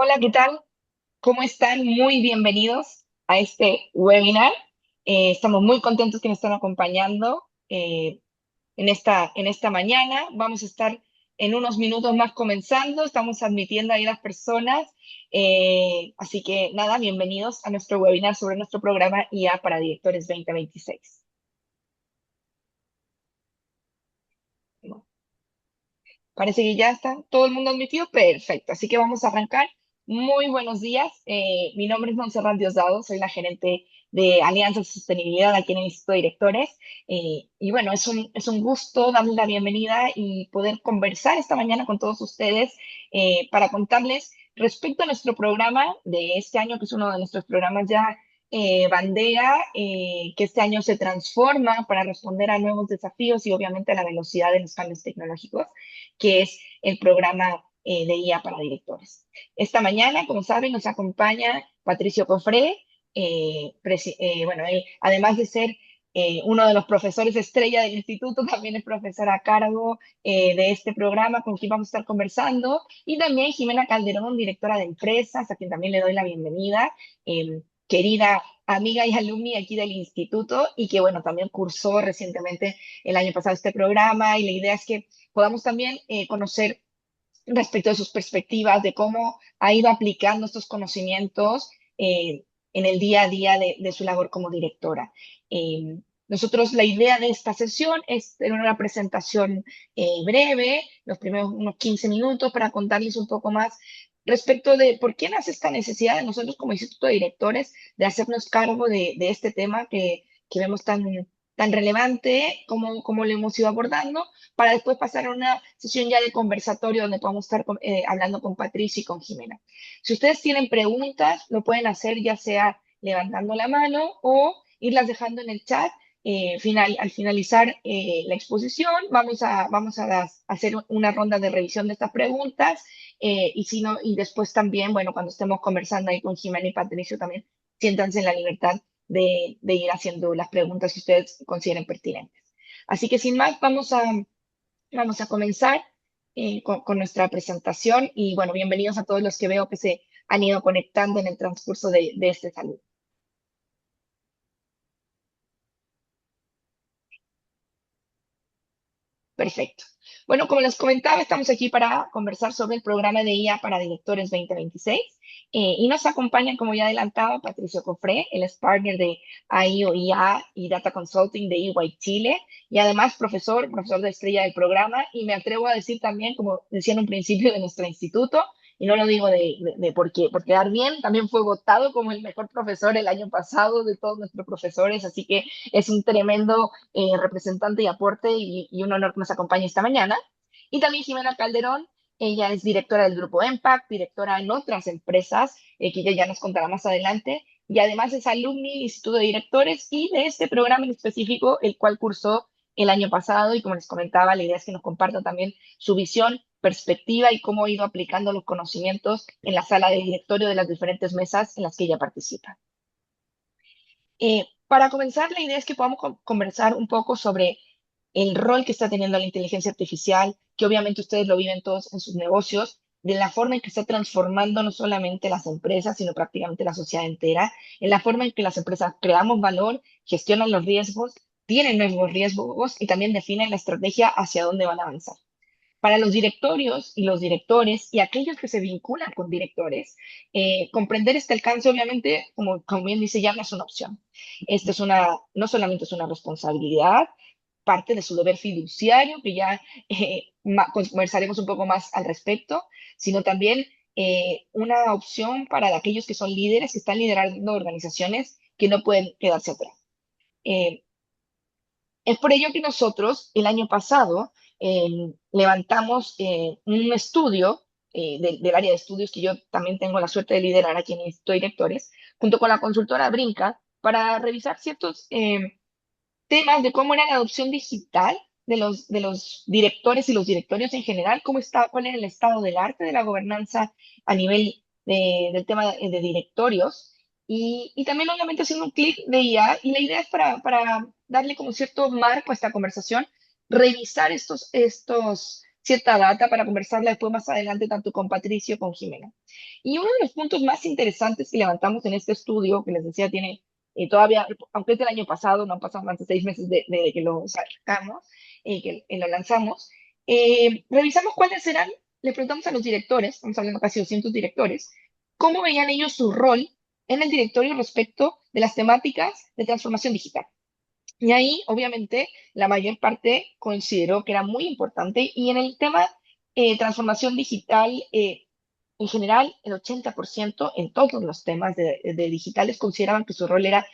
Hola, ¿qué tal? ¿Cómo están? Muy bienvenidos a este webinar. Estamos muy contentos que nos están acompañando en esta mañana. Vamos a estar en unos minutos más comenzando. Estamos admitiendo ahí las personas. Así que nada, bienvenidos a nuestro webinar sobre nuestro programa IA para Directores 2026. Parece que ya está todo el mundo admitido. Perfecto. Así que vamos a arrancar. Muy buenos días. Mi nombre es Montserrat Diosdado. Soy la gerente de Alianza de Sostenibilidad aquí en el Instituto de Directores. Y bueno, es un gusto darles la bienvenida y poder conversar esta mañana con todos ustedes para contarles respecto a nuestro programa de este año, que es uno de nuestros programas ya bandera, que este año se transforma para responder a nuevos desafíos y obviamente a la velocidad de los cambios tecnológicos, que es el programa de IA para directores. Esta mañana, como saben, nos acompaña Patricio Cofré. Bueno, él, además de ser uno de los profesores estrella del instituto, también es profesor a cargo de este programa con quien vamos a estar conversando. Y también Jimena Calderón, directora de empresas, a quien también le doy la bienvenida. Querida amiga y alumni aquí del instituto y que, bueno, también cursó recientemente el año pasado este programa, y la idea es que podamos también conocer respecto de sus perspectivas, de cómo ha ido aplicando estos conocimientos en el día a día de su labor como directora. Nosotros, la idea de esta sesión es tener una presentación breve, los primeros unos 15 minutos, para contarles un poco más respecto de por qué nace esta necesidad de nosotros como Instituto de Directores de hacernos cargo de este tema que vemos tan relevante como lo hemos ido abordando, para después pasar a una sesión ya de conversatorio donde podamos estar hablando con Patricia y con Jimena. Si ustedes tienen preguntas, lo pueden hacer ya sea levantando la mano o irlas dejando en el chat. Al finalizar la exposición, vamos a hacer una ronda de revisión de estas preguntas, y si no, y después también, bueno, cuando estemos conversando ahí con Jimena y Patricio, también siéntanse en la libertad de ir haciendo las preguntas que ustedes consideren pertinentes. Así que sin más, vamos a comenzar con nuestra presentación, y bueno, bienvenidos a todos los que veo que se han ido conectando en el transcurso de este saludo. Perfecto. Bueno, como les comentaba, estamos aquí para conversar sobre el programa de IA para Directores 2026, y nos acompaña, como ya adelantaba, Patricio Cofré. Él es partner de AIO IA y Data Consulting de EY Chile, y además profesor de estrella del programa, y me atrevo a decir también, como decía en un principio, de nuestro instituto, y no lo digo por quedar bien. También fue votado como el mejor profesor el año pasado de todos nuestros profesores, así que es un tremendo representante y aporte, y un honor que nos acompañe esta mañana. Y también Jimena Calderón. Ella es directora del grupo Impact, directora en otras empresas, que ella ya nos contará más adelante, y además es alumni del Instituto de Directores y de este programa en específico, el cual cursó el año pasado. Y como les comentaba, la idea es que nos comparta también su visión, perspectiva y cómo ha ido aplicando los conocimientos en la sala de directorio de las diferentes mesas en las que ella participa. Para comenzar, la idea es que podamos conversar un poco sobre el rol que está teniendo la inteligencia artificial, que obviamente ustedes lo viven todos en sus negocios, de la forma en que está transformando no solamente las empresas, sino prácticamente la sociedad entera, en la forma en que las empresas creamos valor, gestionan los riesgos, tienen nuevos riesgos y también definen la estrategia hacia dónde van a avanzar. Para los directorios y los directores y aquellos que se vinculan con directores, comprender este alcance, obviamente, como bien dice ya, no es una opción. No solamente es una responsabilidad, parte de su deber fiduciario, que ya conversaremos un poco más al respecto, sino también una opción para aquellos que son líderes, que están liderando organizaciones que no pueden quedarse atrás. Eh, es por ello que nosotros el año pasado levantamos un estudio del área de estudios que yo también tengo la suerte de liderar aquí en el Instituto de Directores, junto con la consultora Brinca, para revisar ciertos temas de cómo era la adopción digital de los directores y los directorios en general, cuál era el estado del arte de la gobernanza a nivel del tema de directorios, y también obviamente haciendo un clic de IA. Y la idea es para darle como cierto marco a esta conversación, revisar estos cierta data para conversarla después más adelante tanto con Patricio como con Jimena. Y uno de los puntos más interesantes que levantamos en este estudio, que les decía, tiene todavía, aunque es del año pasado, no han pasado más de 6 meses de que lo sacamos, que lo lanzamos, revisamos cuáles eran, le preguntamos a los directores, estamos hablando casi 200 directores, cómo veían ellos su rol en el directorio respecto de las temáticas de transformación digital. Y ahí, obviamente, la mayor parte consideró que era muy importante. Y en el tema transformación digital, en general, el 80% en todos los temas de digitales consideraban que su rol era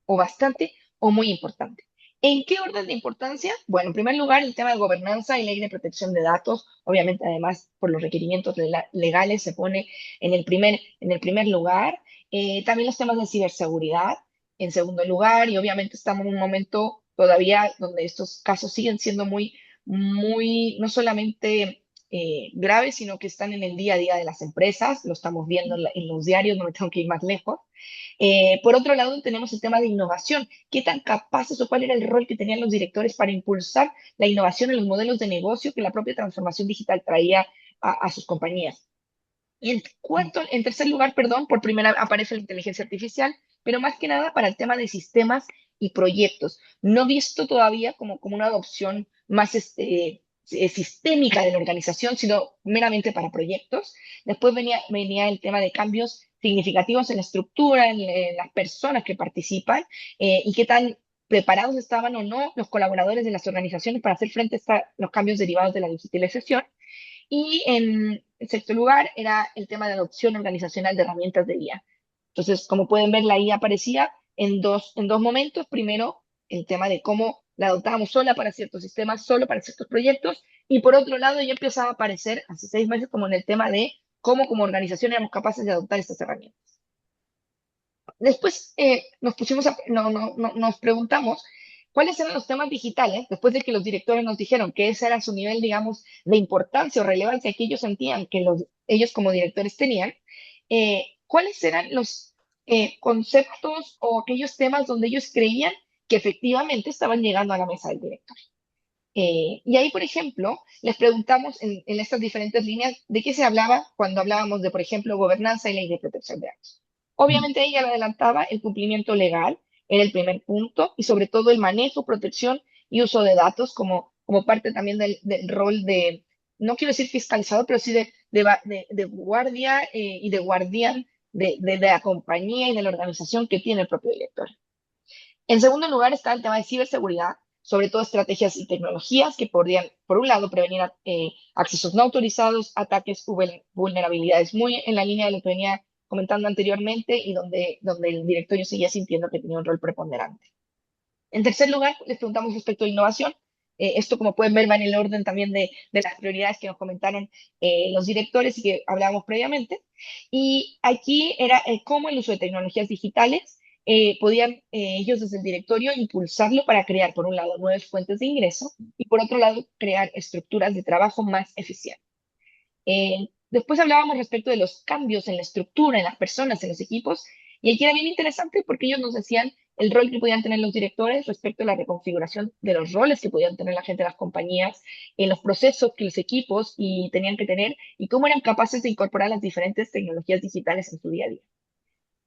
o bastante o muy importante. ¿En qué orden de importancia? Bueno, en primer lugar, el tema de gobernanza y ley de protección de datos. Obviamente, además, por los requerimientos legales, se pone en el primer lugar. También los temas de ciberseguridad en segundo lugar, y obviamente estamos en un momento todavía donde estos casos siguen siendo muy, muy, no solamente graves, sino que están en el día a día de las empresas, lo estamos viendo en los diarios, no me tengo que ir más lejos. Por otro lado, tenemos el tema de innovación. ¿Qué tan capaces o cuál era el rol que tenían los directores para impulsar la innovación en los modelos de negocio que la propia transformación digital traía a sus compañías? Y en tercer lugar, perdón, por primera vez aparece la inteligencia artificial, pero más que nada para el tema de sistemas y proyectos, no visto todavía como una adopción más sistémica de la organización, sino meramente para proyectos. Después venía el tema de cambios significativos en la estructura, en las personas que participan y qué tan preparados estaban o no los colaboradores de las organizaciones para hacer frente a los cambios derivados de la digitalización. Y en sexto lugar era el tema de adopción organizacional de herramientas de IA. Entonces, como pueden ver, la IA aparecía en dos momentos. Primero, el tema de cómo la adoptábamos sola para ciertos sistemas, solo para ciertos proyectos. Y por otro lado, ya empezaba a aparecer hace 6 meses como en el tema de cómo como organización éramos capaces de adoptar estas herramientas. Después nos preguntamos cuáles eran los temas digitales, después de que los directores nos dijeron que ese era su nivel, digamos, de importancia o relevancia que ellos sentían que ellos como directores tenían, cuáles eran los conceptos o aquellos temas donde ellos creían que efectivamente estaban llegando a la mesa del director. Y ahí, por ejemplo, les preguntamos en estas diferentes líneas de qué se hablaba cuando hablábamos de, por ejemplo, gobernanza y ley de protección de datos. Obviamente ella lo adelantaba, el cumplimiento legal era el primer punto y sobre todo el manejo, protección y uso de datos como parte también del rol de, no quiero decir fiscalizador, pero sí de guardia y de guardián de la compañía y de la organización que tiene el propio director. En segundo lugar está el tema de ciberseguridad, sobre todo estrategias y tecnologías que podrían, por un lado, prevenir accesos no autorizados, ataques o vulnerabilidades, muy en la línea de lo que venía comentando anteriormente y donde el directorio seguía sintiendo que tenía un rol preponderante. En tercer lugar, les preguntamos respecto a innovación. Esto, como pueden ver, va en el orden también de las prioridades que nos comentaron los directores y que hablábamos previamente. Y aquí era cómo el uso de tecnologías digitales podían ellos desde el directorio impulsarlo para crear, por un lado, nuevas fuentes de ingreso y por otro lado, crear estructuras de trabajo más eficientes. Después hablábamos respecto de los cambios en la estructura, en las personas, en los equipos, y aquí era bien interesante porque ellos nos decían el rol que podían tener los directores respecto a la reconfiguración de los roles que podían tener la gente de las compañías, en los procesos que los equipos tenían que tener y cómo eran capaces de incorporar las diferentes tecnologías digitales en su día a día.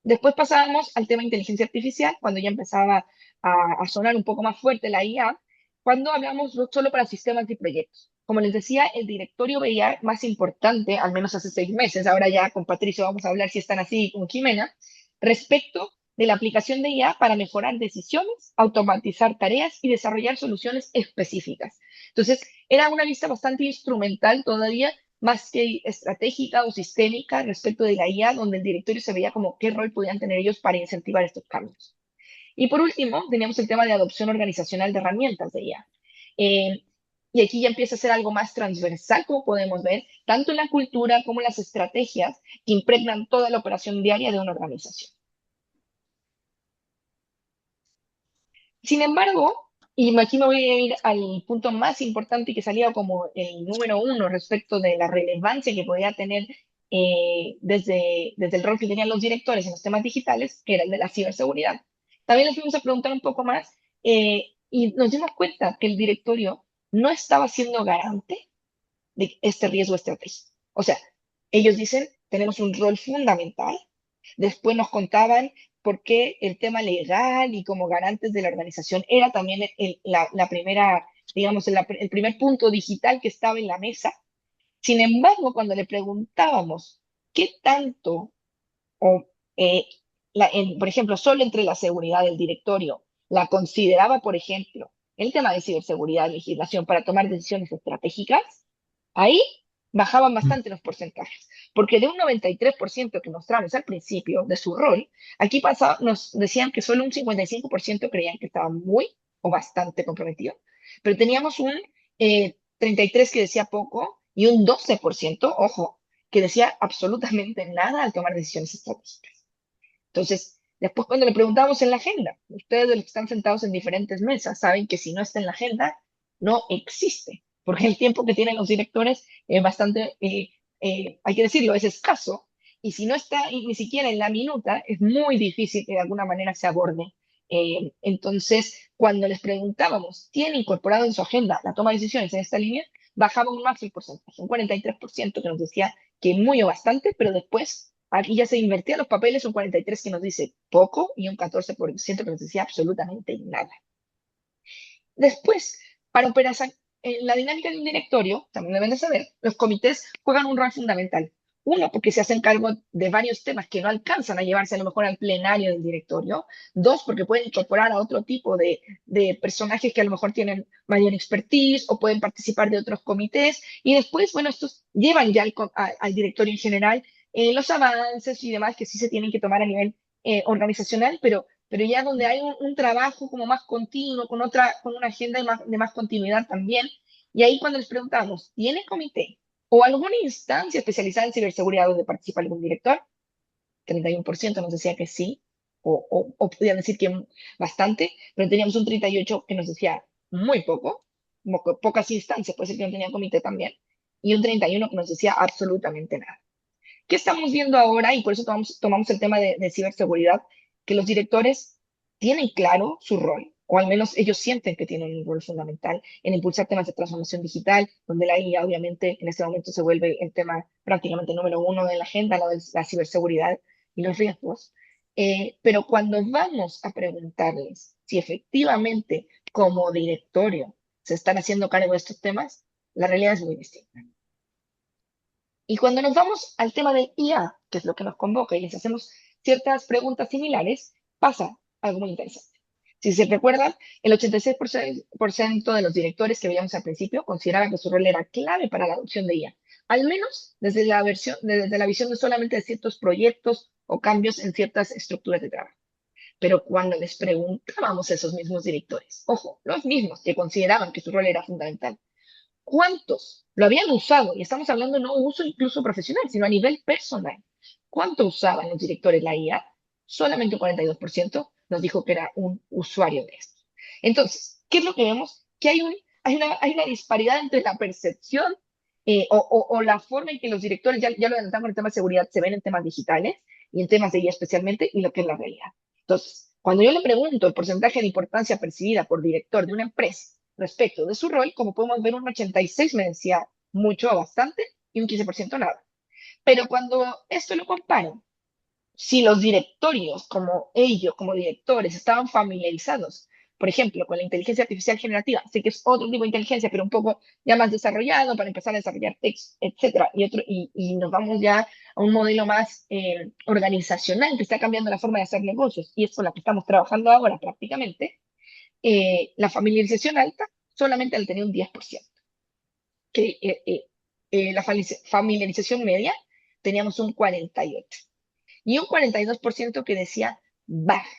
Después pasábamos al tema de inteligencia artificial, cuando ya empezaba a sonar un poco más fuerte la IA, cuando hablamos no solo para sistemas y proyectos. Como les decía, el directorio veía más importante, al menos hace 6 meses, ahora ya con Patricio vamos a hablar si están así con Jimena, respecto de la aplicación de IA para mejorar decisiones, automatizar tareas y desarrollar soluciones específicas. Entonces, era una vista bastante instrumental todavía más que estratégica o sistémica respecto de la IA, donde el directorio se veía como qué rol podían tener ellos para incentivar estos cambios. Y por último, teníamos el tema de adopción organizacional de herramientas de IA. Eh, y aquí ya empieza a ser algo más transversal, como podemos ver, tanto en la cultura como en las estrategias que impregnan toda la operación diaria de una organización. Sin embargo, y aquí me voy a ir al punto más importante que salía como el número uno respecto de la relevancia que podía tener desde el rol que tenían los directores en los temas digitales, que era el de la ciberseguridad. También les fuimos a preguntar un poco más y nos dimos cuenta que el directorio no estaba siendo garante de este riesgo estratégico. O sea, ellos dicen, tenemos un rol fundamental. Después nos contaban por qué el tema legal y como garantes de la organización era también la primera, digamos, el primer punto digital que estaba en la mesa. Sin embargo, cuando le preguntábamos qué tanto, o, por ejemplo, solo entre la seguridad del directorio, la consideraba, por ejemplo, el tema de ciberseguridad, legislación para tomar decisiones estratégicas, ahí bajaban bastante los porcentajes, porque de un 93% que mostramos al principio de su rol, aquí nos decían que solo un 55% creían que estaba muy o bastante comprometido, pero teníamos un 33% que decía poco y un 12%, ojo, que decía absolutamente nada al tomar decisiones estratégicas. Entonces, después cuando le preguntamos en la agenda, ustedes de los que están sentados en diferentes mesas saben que si no está en la agenda, no existe, porque el tiempo que tienen los directores es bastante, hay que decirlo, es escaso, y si no está ni siquiera en la minuta, es muy difícil que de alguna manera se aborde. Entonces, cuando les preguntábamos, ¿tiene incorporado en su agenda la toma de decisiones en esta línea? Bajaba aún más el porcentaje, un 43% que nos decía que muy o bastante, pero después aquí ya se invertían los papeles, un 43% que nos dice poco y un 14% que nos decía absolutamente nada. Después, para operar en la dinámica de un directorio, también deben de saber, los comités juegan un rol fundamental. Uno, porque se hacen cargo de varios temas que no alcanzan a llevarse a lo mejor al plenario del directorio. Dos, porque pueden incorporar a otro tipo de personajes que a lo mejor tienen mayor expertise o pueden participar de otros comités. Y después, bueno, estos llevan ya al directorio en general los avances y demás que sí se tienen que tomar a nivel organizacional, pero ya donde hay un trabajo como más continuo, con una agenda de más continuidad también. Y ahí cuando les preguntamos, ¿tiene comité o alguna instancia especializada en ciberseguridad donde participa algún director? 31% nos decía que sí, o podían decir que bastante, pero teníamos un 38% que nos decía muy poco, pocas instancias, puede ser que no tenía comité también, y un 31% que nos decía absolutamente nada. ¿Qué estamos viendo ahora? Y por eso tomamos el tema de ciberseguridad, que los directores tienen claro su rol, o al menos ellos sienten que tienen un rol fundamental en impulsar temas de transformación digital, donde la IA obviamente en este momento se vuelve el tema prácticamente número uno de la agenda, lo de la ciberseguridad y los riesgos. Pero cuando vamos a preguntarles si efectivamente como directorio se están haciendo cargo de estos temas, la realidad es muy distinta. Y cuando nos vamos al tema del IA, que es lo que nos convoca, y les hacemos ciertas preguntas similares, pasa algo muy interesante. Si se recuerdan, el 86% de los directores que veíamos al principio consideraban que su rol era clave para la adopción de IA, al menos desde la visión de solamente de ciertos proyectos o cambios en ciertas estructuras de trabajo. Pero cuando les preguntábamos a esos mismos directores, ojo, los mismos que consideraban que su rol era fundamental, ¿cuántos lo habían usado? Y estamos hablando no de uso incluso profesional, sino a nivel personal. ¿Cuánto usaban los directores la IA? Solamente un 42% nos dijo que era un usuario de esto. Entonces, ¿qué es lo que vemos? Que hay una disparidad entre la percepción o la forma en que los directores, ya lo adelantamos en el tema de seguridad, se ven en temas digitales y en temas de IA especialmente, y lo que es la realidad. Entonces, cuando yo le pregunto el porcentaje de importancia percibida por director de una empresa respecto de su rol, como podemos ver, un 86% me decía mucho o bastante y un 15% nada. Pero cuando esto lo comparo, si los directorios, como ellos, como directores, estaban familiarizados, por ejemplo, con la inteligencia artificial generativa, sé que es otro tipo de inteligencia, pero un poco ya más desarrollado para empezar a desarrollar text, etcétera, y nos vamos ya a un modelo más organizacional que está cambiando la forma de hacer negocios, y es con la que estamos trabajando ahora prácticamente. La familiarización alta solamente al tener un 10%, que la familiarización media teníamos un 48% y un 42% que decía baja.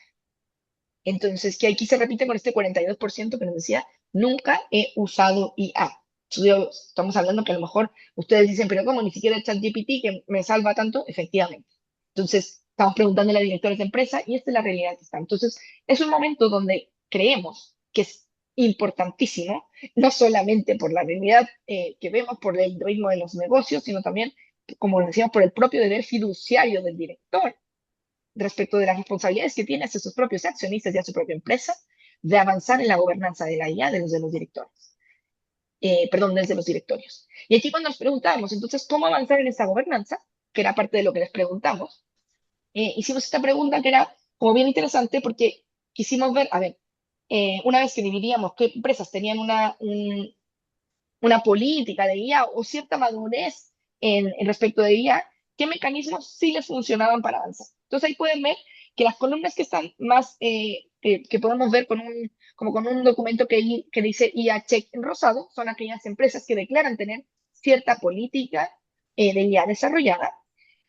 Entonces, que aquí se repite con este 42% que nos decía, nunca he usado IA. Estamos hablando que a lo mejor ustedes dicen, pero ¿cómo? Ni siquiera el ChatGPT que me salva tanto, efectivamente. Entonces, estamos preguntando a directores de empresa y esta es la realidad que está. Entonces, es un momento donde creemos que es importantísimo, no solamente por la realidad que vemos, por el ritmo de los negocios, sino también, como decíamos, por el propio deber fiduciario del director respecto de las responsabilidades que tiene hacia sus propios accionistas y a su propia empresa, de avanzar en la gobernanza de la IA de los directores. perdón, desde los directorios. Y aquí cuando nos preguntábamos, entonces, ¿cómo avanzar en esa gobernanza? Que era parte de lo que les preguntamos. Hicimos esta pregunta que era como bien interesante porque quisimos ver, a ver, una vez que dividíamos qué empresas tenían una política de IA o cierta madurez en respecto de IA, qué mecanismos sí les funcionaban para avanzar. Entonces ahí pueden ver que las columnas que están más, que podemos ver como con un documento que dice IA Check en rosado, son aquellas empresas que declaran tener cierta política de IA desarrollada.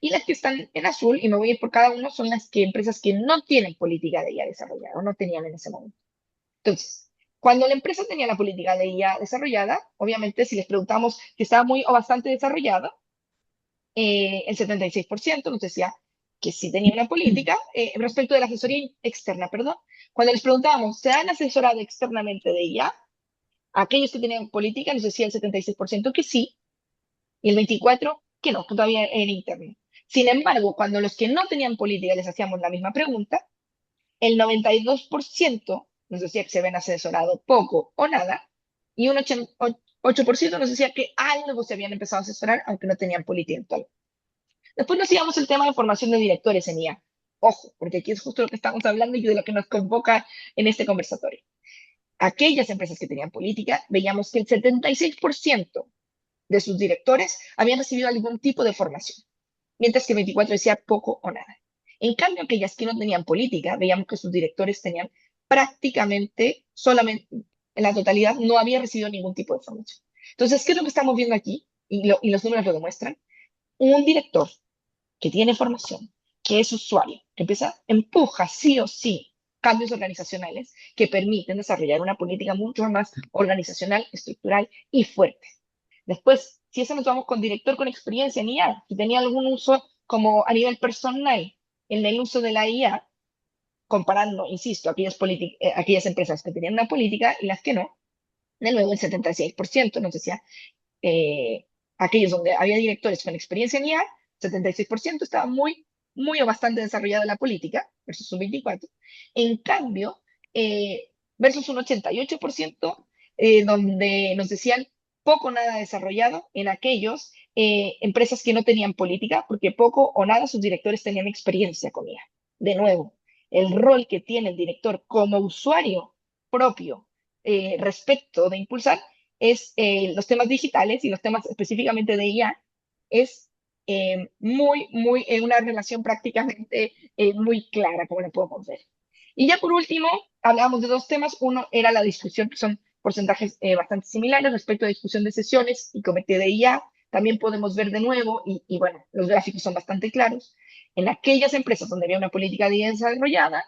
Y las que están en azul, y me voy a ir por cada uno, son las que empresas que no tienen política de IA desarrollada o no tenían en ese momento. Entonces, cuando la empresa tenía la política de IA desarrollada, obviamente si les preguntamos que estaba muy o bastante desarrollada, el 76% nos decía que sí tenía una política respecto de la asesoría externa, perdón. Cuando les preguntábamos, ¿se han asesorado externamente de IA? Aquellos que tenían política nos decía el 76% que sí, y el 24% que no, que todavía era interno. Sin embargo, cuando los que no tenían política les hacíamos la misma pregunta, el 92% nos decía que se habían asesorado poco o nada, y un 8% nos decía que algo se habían empezado a asesorar, aunque no tenían política actual. Después nos íbamos el tema de formación de directores en IA. Ojo, porque aquí es justo lo que estamos hablando y de lo que nos convoca en este conversatorio. Aquellas empresas que tenían política, veíamos que el 76% de sus directores habían recibido algún tipo de formación, mientras que el 24% decía poco o nada. En cambio, aquellas que no tenían política, veíamos que sus directores tenían prácticamente, solamente, en la totalidad, no habían recibido ningún tipo de formación. Entonces, ¿qué es lo que estamos viendo aquí? Y los números lo demuestran. Un director que tiene formación, que es usuario, que empuja sí o sí cambios organizacionales que permiten desarrollar una política mucho más organizacional, estructural y fuerte. Después, si eso nos vamos con director con experiencia en IA, que tenía algún uso como a nivel personal en el uso de la IA, comparando, insisto, aquellas empresas que tenían una política y las que no, de nuevo el 76% nos decía, eh, aquellos donde había directores con experiencia en IA, 76% estaba muy o bastante desarrollada la política, versus un 24%. En cambio, versus un 88%, donde nos decían poco o nada desarrollado en aquellos empresas que no tenían política, porque poco o nada sus directores tenían experiencia con IA. De nuevo, el rol que tiene el director como usuario propio respecto de impulsar es los temas digitales y los temas específicamente de IA es una relación prácticamente muy clara, como lo podemos ver. Y ya por último, hablábamos de dos temas. Uno era la discusión, que son porcentajes bastante similares respecto a discusión de sesiones y comité de IA. También podemos ver de nuevo, y bueno, los gráficos son bastante claros, en aquellas empresas donde había una política de IA desarrollada,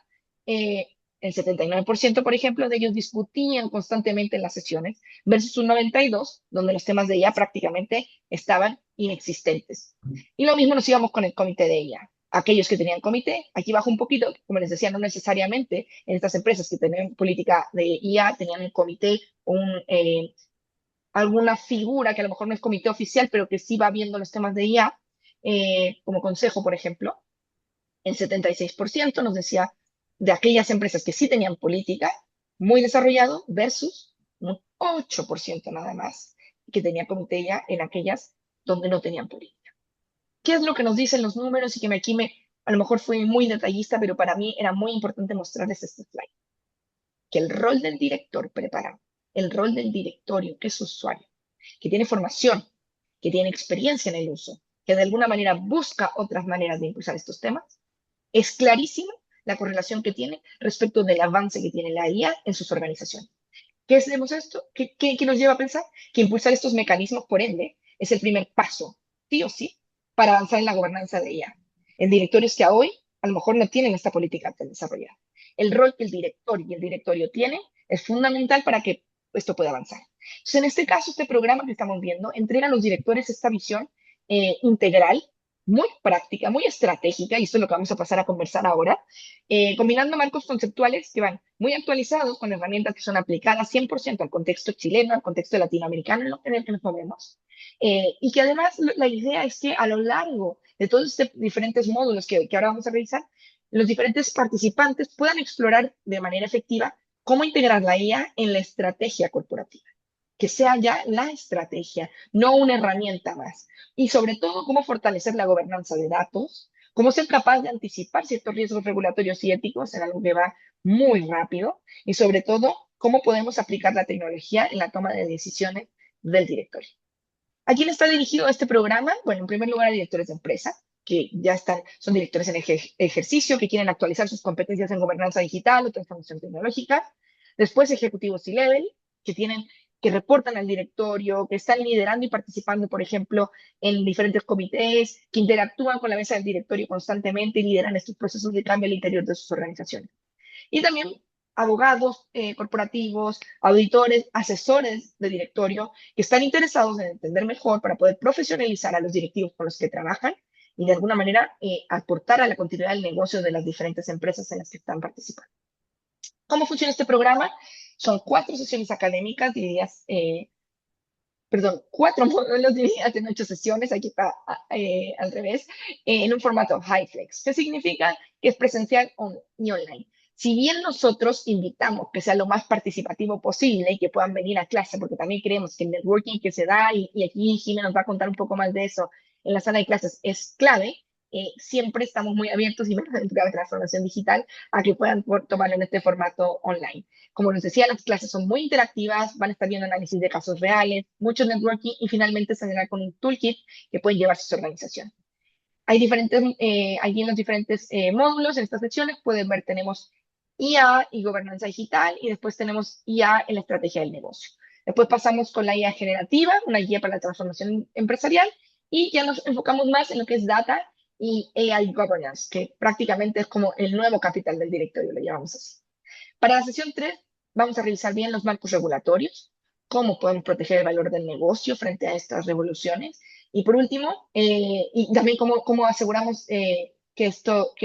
eh, el 79%, por ejemplo, de ellos discutían constantemente en las sesiones, versus un 92%, donde los temas de IA prácticamente estaban inexistentes. Y lo mismo nos íbamos con el comité de IA. Aquellos que tenían comité, aquí bajo un poquito, como les decía, no necesariamente en estas empresas que tenían política de IA tenían un comité, alguna figura que a lo mejor no es comité oficial, pero que sí va viendo los temas de IA, como consejo, por ejemplo. El 76% nos decía de aquellas empresas que sí tenían política muy desarrollado versus un 8% nada más que tenía comité ya en aquellas donde no tenían política. ¿Qué es lo que nos dicen los números? Y que a lo mejor fui muy detallista, pero para mí era muy importante mostrarles este slide. Que el rol del director preparado, el rol del directorio, que es usuario, que tiene formación, que tiene experiencia en el uso, que de alguna manera busca otras maneras de impulsar estos temas, es clarísima la correlación que tiene respecto del avance que tiene la IA en sus organizaciones. ¿Qué es esto? ¿Qué nos lleva a pensar? Que impulsar estos mecanismos, por ende, es el primer paso, sí o sí, para avanzar en la gobernanza de IA. En directorios que hoy a lo mejor no tienen esta política tan desarrollada. El rol que el director y el directorio tienen es fundamental para que esto pueda avanzar. Entonces, en este caso, este programa que estamos viendo entrega a los directores esta visión integral, muy práctica, muy estratégica, y esto es lo que vamos a pasar a conversar ahora, combinando marcos conceptuales que van muy actualizados con herramientas que son aplicadas 100% al contexto chileno, al contexto latinoamericano en el que nos movemos. Y que además la idea es que a lo largo de todos estos diferentes módulos que ahora vamos a revisar, los diferentes participantes puedan explorar de manera efectiva cómo integrar la IA en la estrategia corporativa. que sea ya la estrategia, no una herramienta más. Y sobre todo, cómo fortalecer la gobernanza de datos, cómo ser capaz de anticipar ciertos riesgos regulatorios y éticos en algo que va muy rápido y sobre todo, cómo podemos aplicar la tecnología en la toma de decisiones del directorio. ¿A quién está dirigido este programa? Bueno, en primer lugar a directores de empresa, que ya están, son directores en ejercicio, que quieren actualizar sus competencias en gobernanza digital o transformación tecnológica. Después ejecutivos C-level, que tienen, que reportan al directorio, que están liderando y participando, por ejemplo, en diferentes comités, que interactúan con la mesa del directorio constantemente y lideran estos procesos de cambio al interior de sus organizaciones. Y también abogados corporativos, auditores, asesores de directorio que están interesados en entender mejor para poder profesionalizar a los directivos con los que trabajan y de alguna manera aportar a la continuidad del negocio de las diferentes empresas en las que están participando. ¿Cómo funciona este programa? Son 4 sesiones académicas divididas, perdón, 4 módulos divididas en 8 sesiones, aquí está al revés, en un formato high flex. ¿Qué significa? Que es presencial y online. Si bien nosotros invitamos que sea lo más participativo posible y que puedan venir a clase, porque también creemos que el networking que se da, y aquí Jimena nos va a contar un poco más de eso en la sala de clases, es clave, siempre estamos muy abiertos y menos en la transformación digital a que puedan tomarlo en este formato online. Como les decía, las clases son muy interactivas, van a estar viendo análisis de casos reales, mucho networking y finalmente se generar con un toolkit que pueden llevarse a su organización. Hay diferentes, allí en los diferentes módulos, en estas secciones, pueden ver, tenemos IA y gobernanza digital y después tenemos IA en la estrategia del negocio. Después pasamos con la IA generativa, una guía para la transformación empresarial y ya nos enfocamos más en lo que es data y AI governance, que prácticamente es como el nuevo capital del directorio, lo llamamos así. Para la sesión 3 vamos a revisar bien los marcos regulatorios, cómo podemos proteger el valor del negocio frente a estas revoluciones. Y por último, y también cómo aseguramos que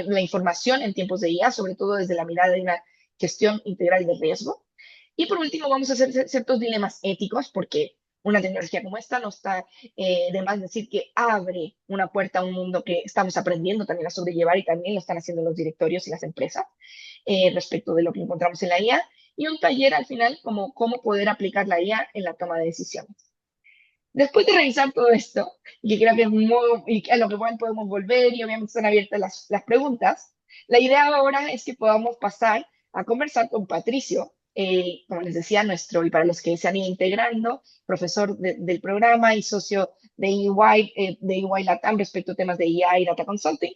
la información en tiempos de IA, sobre todo desde la mirada de una gestión integral de riesgo. Y por último, vamos a hacer ciertos dilemas éticos, porque una tecnología como esta no está de más decir que abre una puerta a un mundo que estamos aprendiendo también a sobrellevar y también lo están haciendo los directorios y las empresas respecto de lo que encontramos en la IA, y un taller al final como cómo poder aplicar la IA en la toma de decisiones. Después de revisar todo esto, y que creo que es muy, y a lo que igual podemos volver, y obviamente están abiertas las preguntas, la idea ahora es que podamos pasar a conversar con Patricio, como les decía, nuestro, y para los que se han ido integrando, profesor del programa y socio de EY Latam respecto a temas de IA y Data Consulting,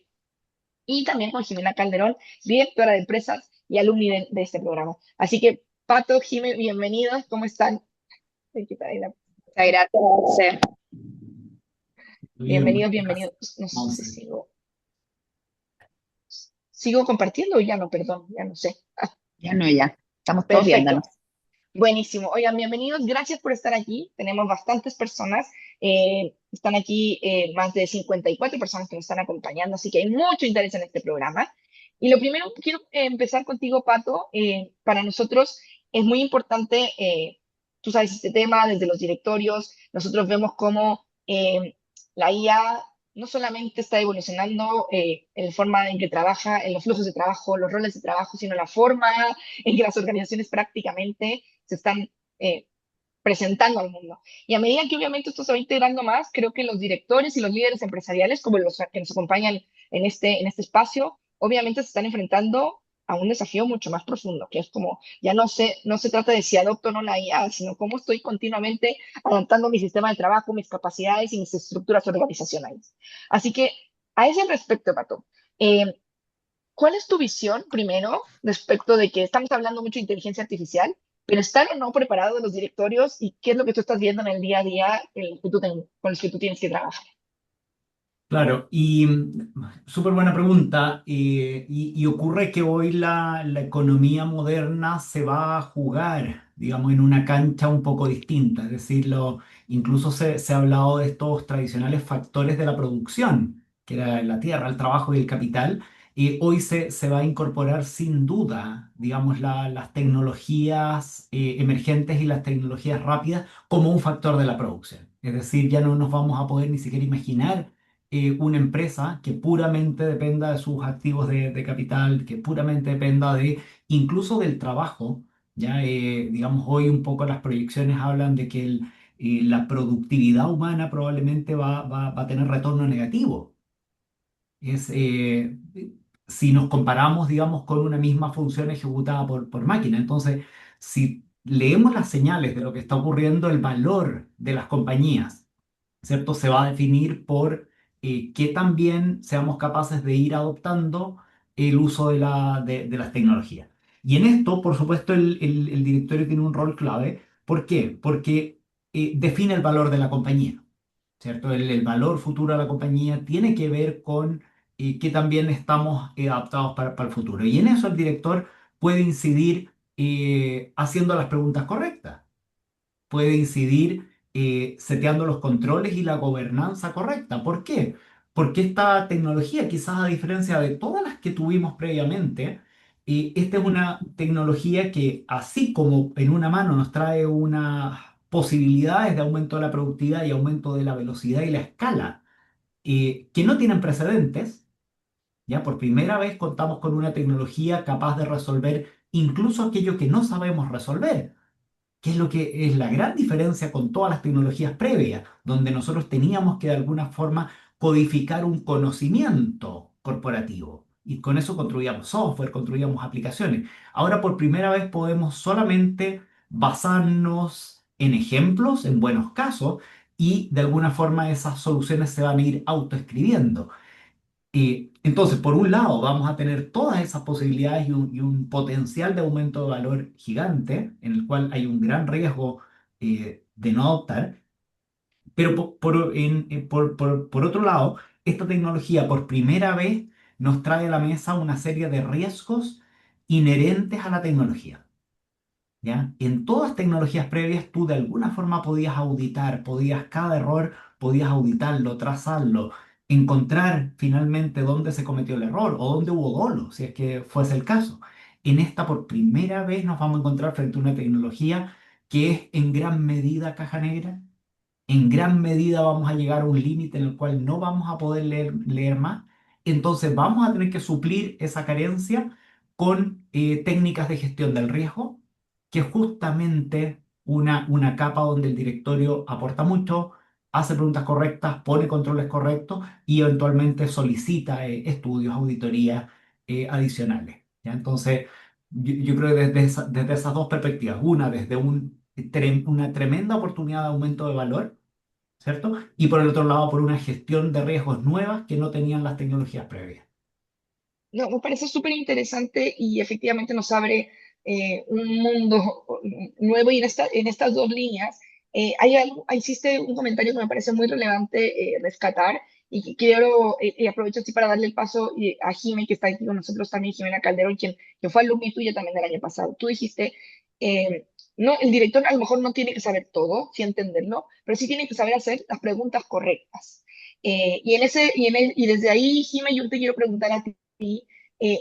y también con Jimena Calderón, directora de empresas y alumni de este programa. Así que, Pato, Jimé, bienvenidos, ¿cómo están? Muchas gracias, José. Bien, Bienvenidos, muchas gracias, bienvenidos. No sé si Monse. sigo compartiendo o ya no, perdón, ya no sé. Ya no, ya. Estamos todos Perfecto, viéndonos. buenísimo. Oigan, bienvenidos, gracias por estar aquí. Tenemos bastantes personas, están aquí más de 54 personas que nos están acompañando, así que hay mucho interés en este programa. Y lo primero, quiero empezar contigo, Pato. Para nosotros es muy importante, tú sabes, este tema desde los directorios, nosotros vemos cómo la IA no solamente está evolucionando en la forma en que trabaja, en los flujos de trabajo, los roles de trabajo, sino la forma en que las organizaciones prácticamente se están presentando al mundo. Y a medida que obviamente esto se va integrando más, creo que los directores y los líderes empresariales, como los que nos acompañan en este espacio, obviamente se están enfrentando a un desafío mucho más profundo, que es como, ya no se trata de si adopto o no la IA, sino cómo estoy continuamente adaptando mi sistema de trabajo, mis capacidades y mis estructuras organizacionales. Así que, a ese respecto, Pato, eh, ¿cuál es tu visión, primero, respecto de que estamos hablando mucho de inteligencia artificial, pero están o no preparados los directorios y qué es lo que tú estás viendo en el día a día con los que tú tienes que trabajar? Claro, y súper buena pregunta. Y ocurre que hoy la economía moderna se va a jugar, digamos, en una cancha un poco distinta. Es decir, incluso se ha hablado de estos tradicionales factores de la producción, que era la tierra, el trabajo y el capital. Y hoy se va a incorporar sin duda, digamos, las tecnologías emergentes y las tecnologías rápidas como un factor de la producción. Es decir, ya no nos vamos a poder ni siquiera imaginar una empresa que puramente dependa de sus activos de capital, que puramente dependa de incluso del trabajo Ya, digamos, hoy un poco las proyecciones hablan de que la productividad humana probablemente va a tener retorno negativo. Es, si nos comparamos, digamos, con una misma función ejecutada por máquina. Entonces, si leemos las señales de lo que está ocurriendo, el valor de las compañías, ¿cierto? Se va a definir por qué también seamos capaces de ir adoptando el uso de las tecnologías. Y en esto, por supuesto, el directorio tiene un rol clave. ¿Por qué? Porque define el valor de la compañía. ¿Cierto? El valor futuro de la compañía tiene que ver con que también estamos adaptados para el futuro. Y en eso el director puede incidir haciendo las preguntas correctas, puede incidir seteando los controles y la gobernanza correcta. ¿Por qué? Porque esta tecnología, quizás a diferencia de todas las que tuvimos previamente, esta es una tecnología que, así como en una mano nos trae unas posibilidades de aumento de la productividad y aumento de la velocidad y la escala, que no tienen precedentes, ya por primera vez contamos con una tecnología capaz de resolver incluso aquello que no sabemos resolver, que es lo que es la gran diferencia con todas las tecnologías previas, donde nosotros teníamos que de alguna forma codificar un conocimiento corporativo. Y con eso construíamos software, construíamos aplicaciones. Ahora por primera vez podemos solamente basarnos en ejemplos, en buenos casos, y de alguna forma esas soluciones se van a ir autoescribiendo. Entonces, por un lado, vamos a tener todas esas posibilidades y un potencial de aumento de valor gigante, en el cual hay un gran riesgo de no adoptar, pero por otro lado, esta tecnología por primera vez nos trae a la mesa una serie de riesgos inherentes a la tecnología. ¿Ya? En todas tecnologías previas tú de alguna forma podías auditar, cada error podías auditarlo, trazarlo, encontrar finalmente dónde se cometió el error o dónde hubo dolo, si es que fuese el caso. En esta por primera vez nos vamos a encontrar frente a una tecnología que es en gran medida caja negra, en gran medida vamos a llegar a un límite en el cual no vamos a poder leer más. Entonces vamos a tener que suplir esa carencia con técnicas de gestión del riesgo, que es justamente una capa donde el directorio aporta mucho, hace preguntas correctas, pone controles correctos y eventualmente solicita estudios, auditorías adicionales. ¿Ya? Entonces, yo creo que desde esas dos perspectivas, una desde una tremenda oportunidad de aumento de valor, ¿cierto? Y por el otro lado, por una gestión de riesgos nuevas que no tenían las tecnologías previas. No, me parece súper interesante y efectivamente nos abre un mundo nuevo y en estas dos líneas hiciste un comentario que me parece muy relevante rescatar y que quiero, y aprovecho así para darle el paso a Jimé, que está aquí con nosotros también, Jimena Calderón, quien fue alumna tuya también del año pasado. Tú dijiste, no, el director a lo mejor no tiene que saber todo, sí entenderlo, pero sí tiene que saber hacer las preguntas correctas. Y desde ahí, Jimé, yo te quiero preguntar a ti,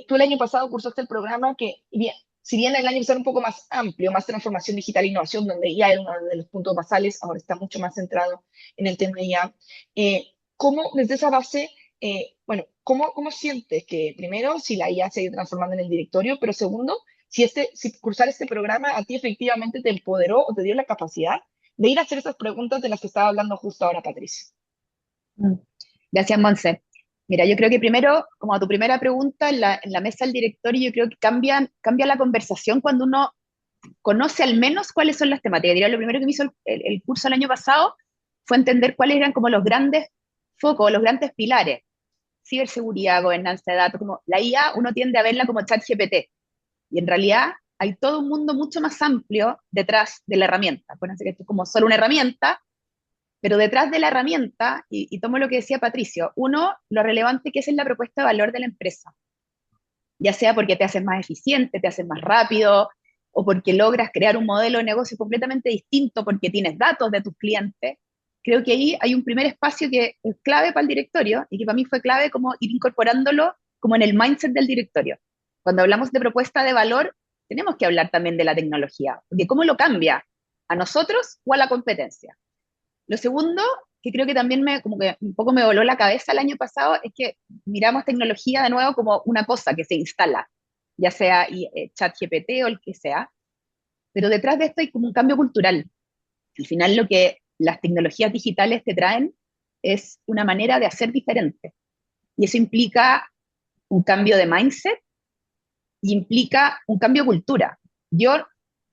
tú el año pasado cursaste el programa que, bien, si bien el año pasado era un poco más amplio, más transformación digital e innovación, donde ya era uno de los puntos basales, ahora está mucho más centrado en el tema de IA. ¿Cómo, desde esa base, bueno, cómo sientes que, primero, si la IA se ha ido transformando en el directorio, pero segundo, si cursar este programa a ti efectivamente te empoderó o te dio la capacidad de ir a hacer esas preguntas de las que estaba hablando justo ahora Patricia? Mm. Gracias, Monse. Mira, yo creo que primero, como a tu primera pregunta, en la mesa del directorio, yo creo que cambia la conversación cuando uno conoce al menos cuáles son las temáticas. Diría, lo primero que me hizo el curso el año pasado fue entender cuáles eran como los grandes focos, los grandes pilares. Ciberseguridad, gobernanza de datos, como la IA, uno tiende a verla como ChatGPT. Y en realidad hay todo un mundo mucho más amplio detrás de la herramienta. Acuérdense que esto es como solo una herramienta, pero detrás de la herramienta, y tomo lo que decía Patricio, uno, lo relevante que es en la propuesta de valor de la empresa, ya sea porque te haces más eficiente, te haces más rápido, o porque logras crear un modelo de negocio completamente distinto porque tienes datos de tus clientes. Creo que ahí hay un primer espacio que es clave para el directorio y que para mí fue clave como ir incorporándolo como en el mindset del directorio. Cuando hablamos de propuesta de valor, tenemos que hablar también de la tecnología, porque ¿cómo lo cambia? ¿A nosotros o a la competencia? Lo segundo, que creo que también como que un poco me voló la cabeza el año pasado, es que miramos tecnología de nuevo como una cosa que se instala, ya sea ChatGPT o el que sea, pero detrás de esto hay como un cambio cultural. Al final lo que las tecnologías digitales te traen es una manera de hacer diferente. Y eso implica un cambio de mindset y implica un cambio de cultura. Yo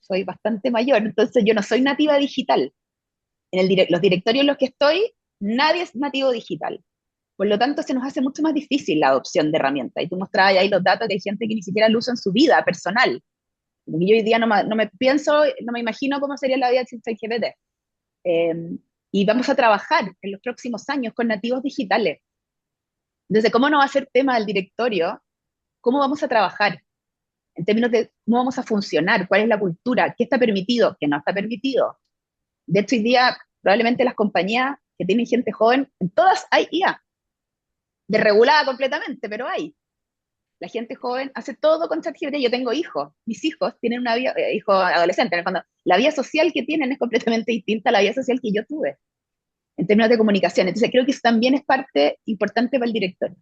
soy bastante mayor, entonces yo no soy nativa digital. Los directorios en los que estoy, nadie es nativo digital. Por lo tanto, se nos hace mucho más difícil la adopción de herramientas. Y tú mostrabas ahí los datos que hay gente que ni siquiera lo usa en su vida personal. Porque yo hoy día no me pienso, no me imagino cómo sería la vida sin ChatGPT. Eh, y vamos a trabajar en los próximos años con nativos digitales. Desde cómo no va a ser tema del directorio, cómo vamos a trabajar en términos de cómo vamos a funcionar, cuál es la cultura, qué está permitido, qué no está permitido. De hecho, hoy día probablemente las compañías que tienen gente joven, en todas hay IA, desregulada completamente, pero hay. La gente joven hace todo con ChatGPT. Yo tengo hijos, mis hijos tienen una vida, hijos adolescentes, cuando la vida social que tienen es completamente distinta a la vida social que yo tuve, en términos de comunicación. Entonces creo que eso también es parte importante para el directorio.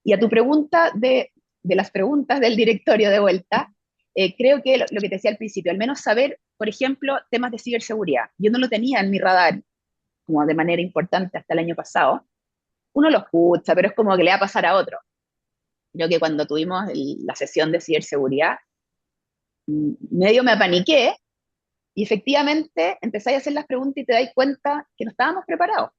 Y a tu pregunta de las preguntas del directorio de vuelta, creo que lo que te decía al principio, al menos saber, por ejemplo, temas de ciberseguridad. Yo no lo tenía en mi radar como de manera importante hasta el año pasado. Uno lo escucha, pero es como que le va a pasar a otro. Creo que cuando tuvimos la sesión de ciberseguridad, medio me apaniqué y efectivamente empezáis a hacer las preguntas y te dais cuenta que no estábamos preparados.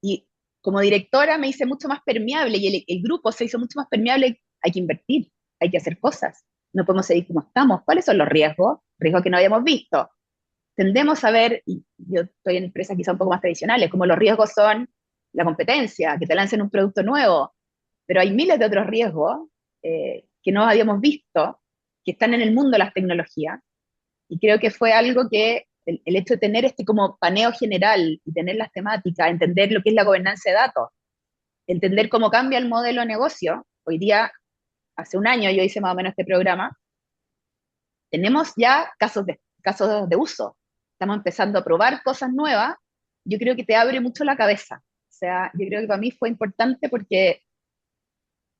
Y como directora me hice mucho más permeable y el grupo se hizo mucho más permeable. Hay que invertir, hay que hacer cosas. No podemos seguir como estamos. ¿Cuáles son los riesgos? Riesgos que no habíamos visto. Tendemos a ver, y yo estoy en empresas quizá un poco más tradicionales, como los riesgos son la competencia, que te lancen un producto nuevo, pero hay miles de otros riesgos que no habíamos visto, que están en el mundo de las tecnologías, y creo que fue algo que el hecho de tener este como paneo general y tener las temáticas, entender lo que es la gobernanza de datos, entender cómo cambia el modelo de negocio. Hoy día, hace un año yo hice más o menos este programa, tenemos ya casos de uso, estamos empezando a probar cosas nuevas, yo creo que te abre mucho la cabeza. O sea, yo creo que para mí fue importante porque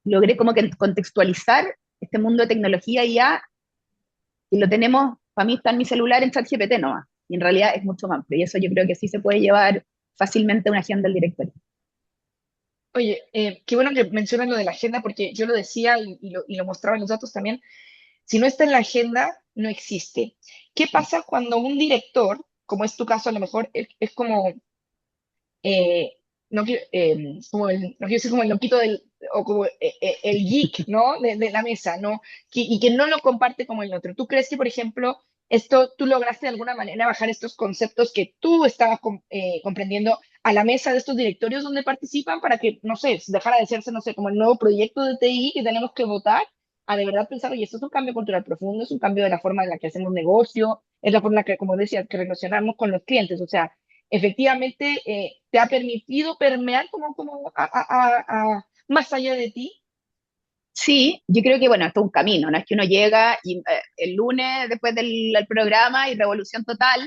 logré como que contextualizar este mundo de tecnología y ya, y lo tenemos, para mí está en mi celular en ChatGPT nomás, y en realidad es mucho más amplio, y eso yo creo que sí se puede llevar fácilmente a una agenda del directorio. Oye, qué bueno que mencionas lo de la agenda, porque yo lo decía y lo mostraba en los datos también. Si no está en la agenda, no existe. ¿Qué pasa cuando un director, como es tu caso, a lo mejor es como eh, no, no quiero decir como el loquito o como el geek, ¿no? De la mesa, ¿no? Y que no lo comparte como el otro. ¿Tú crees que, por ejemplo, tú lograste de alguna manera bajar estos conceptos que tú estabas comprendiendo a la mesa de estos directorios donde participan para que, no sé, dejara de hacerse, no sé, como el nuevo proyecto de TI que tenemos que votar, a de verdad pensar, oye, esto es un cambio cultural profundo, es un cambio de la forma en la que hacemos negocio, es la forma en la que, como decía, que relacionamos con los clientes, o sea, efectivamente te ha permitido permear como más allá de ti. Sí, yo creo que, bueno, esto es un camino, no es que uno llega y el lunes después del programa y revolución total,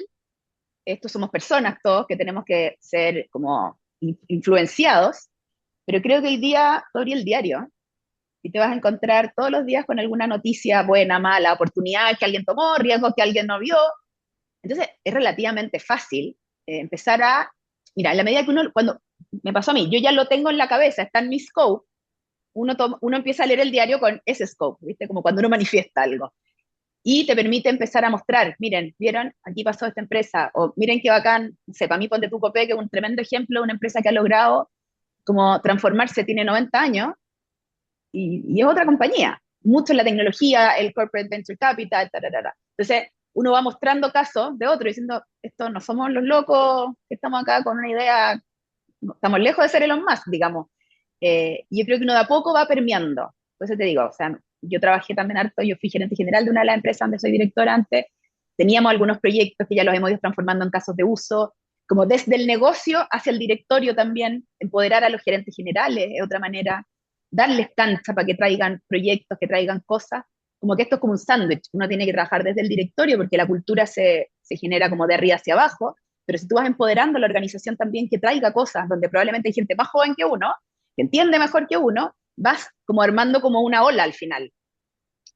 estos somos personas todos que tenemos que ser como influenciados, pero creo que hoy día, tú abrí el diario y te vas a encontrar todos los días con alguna noticia buena, mala, oportunidad que alguien tomó, riesgos que alguien no vio. Entonces es relativamente fácil empezar a, mira, en la medida que uno, cuando me pasó a mí, yo ya lo tengo en la cabeza, está en mi scope, uno empieza a leer el diario con ese scope, ¿viste? Como cuando uno manifiesta algo. Y te permite empezar a mostrar, miren, ¿vieron? Aquí pasó esta empresa, o miren qué bacán, no sé, para mí Ponte tu Copé, que es un tremendo ejemplo de una empresa que ha logrado como transformarse, tiene 90 años, y es otra compañía. Mucho en la tecnología, el corporate venture capital, tararara. Entonces, uno va mostrando casos de otro, diciendo, esto no somos los locos que estamos acá con una idea, no, estamos lejos de ser Elon Musk, digamos. Y yo creo que uno de a poco va permeando. Por eso te digo, o sea, yo trabajé también harto, yo fui gerente general de una de las empresas donde soy directora antes, teníamos algunos proyectos que ya los hemos ido transformando en casos de uso, como desde el negocio hacia el directorio también, empoderar a los gerentes generales de otra manera, darles cancha para que traigan proyectos, que traigan cosas, como que esto es como un sándwich, uno tiene que trabajar desde el directorio porque la cultura se genera como de arriba hacia abajo, pero si tú vas empoderando a la organización también que traiga cosas, donde probablemente hay gente más joven que uno, que entiende mejor que uno, vas como armando como una ola al final.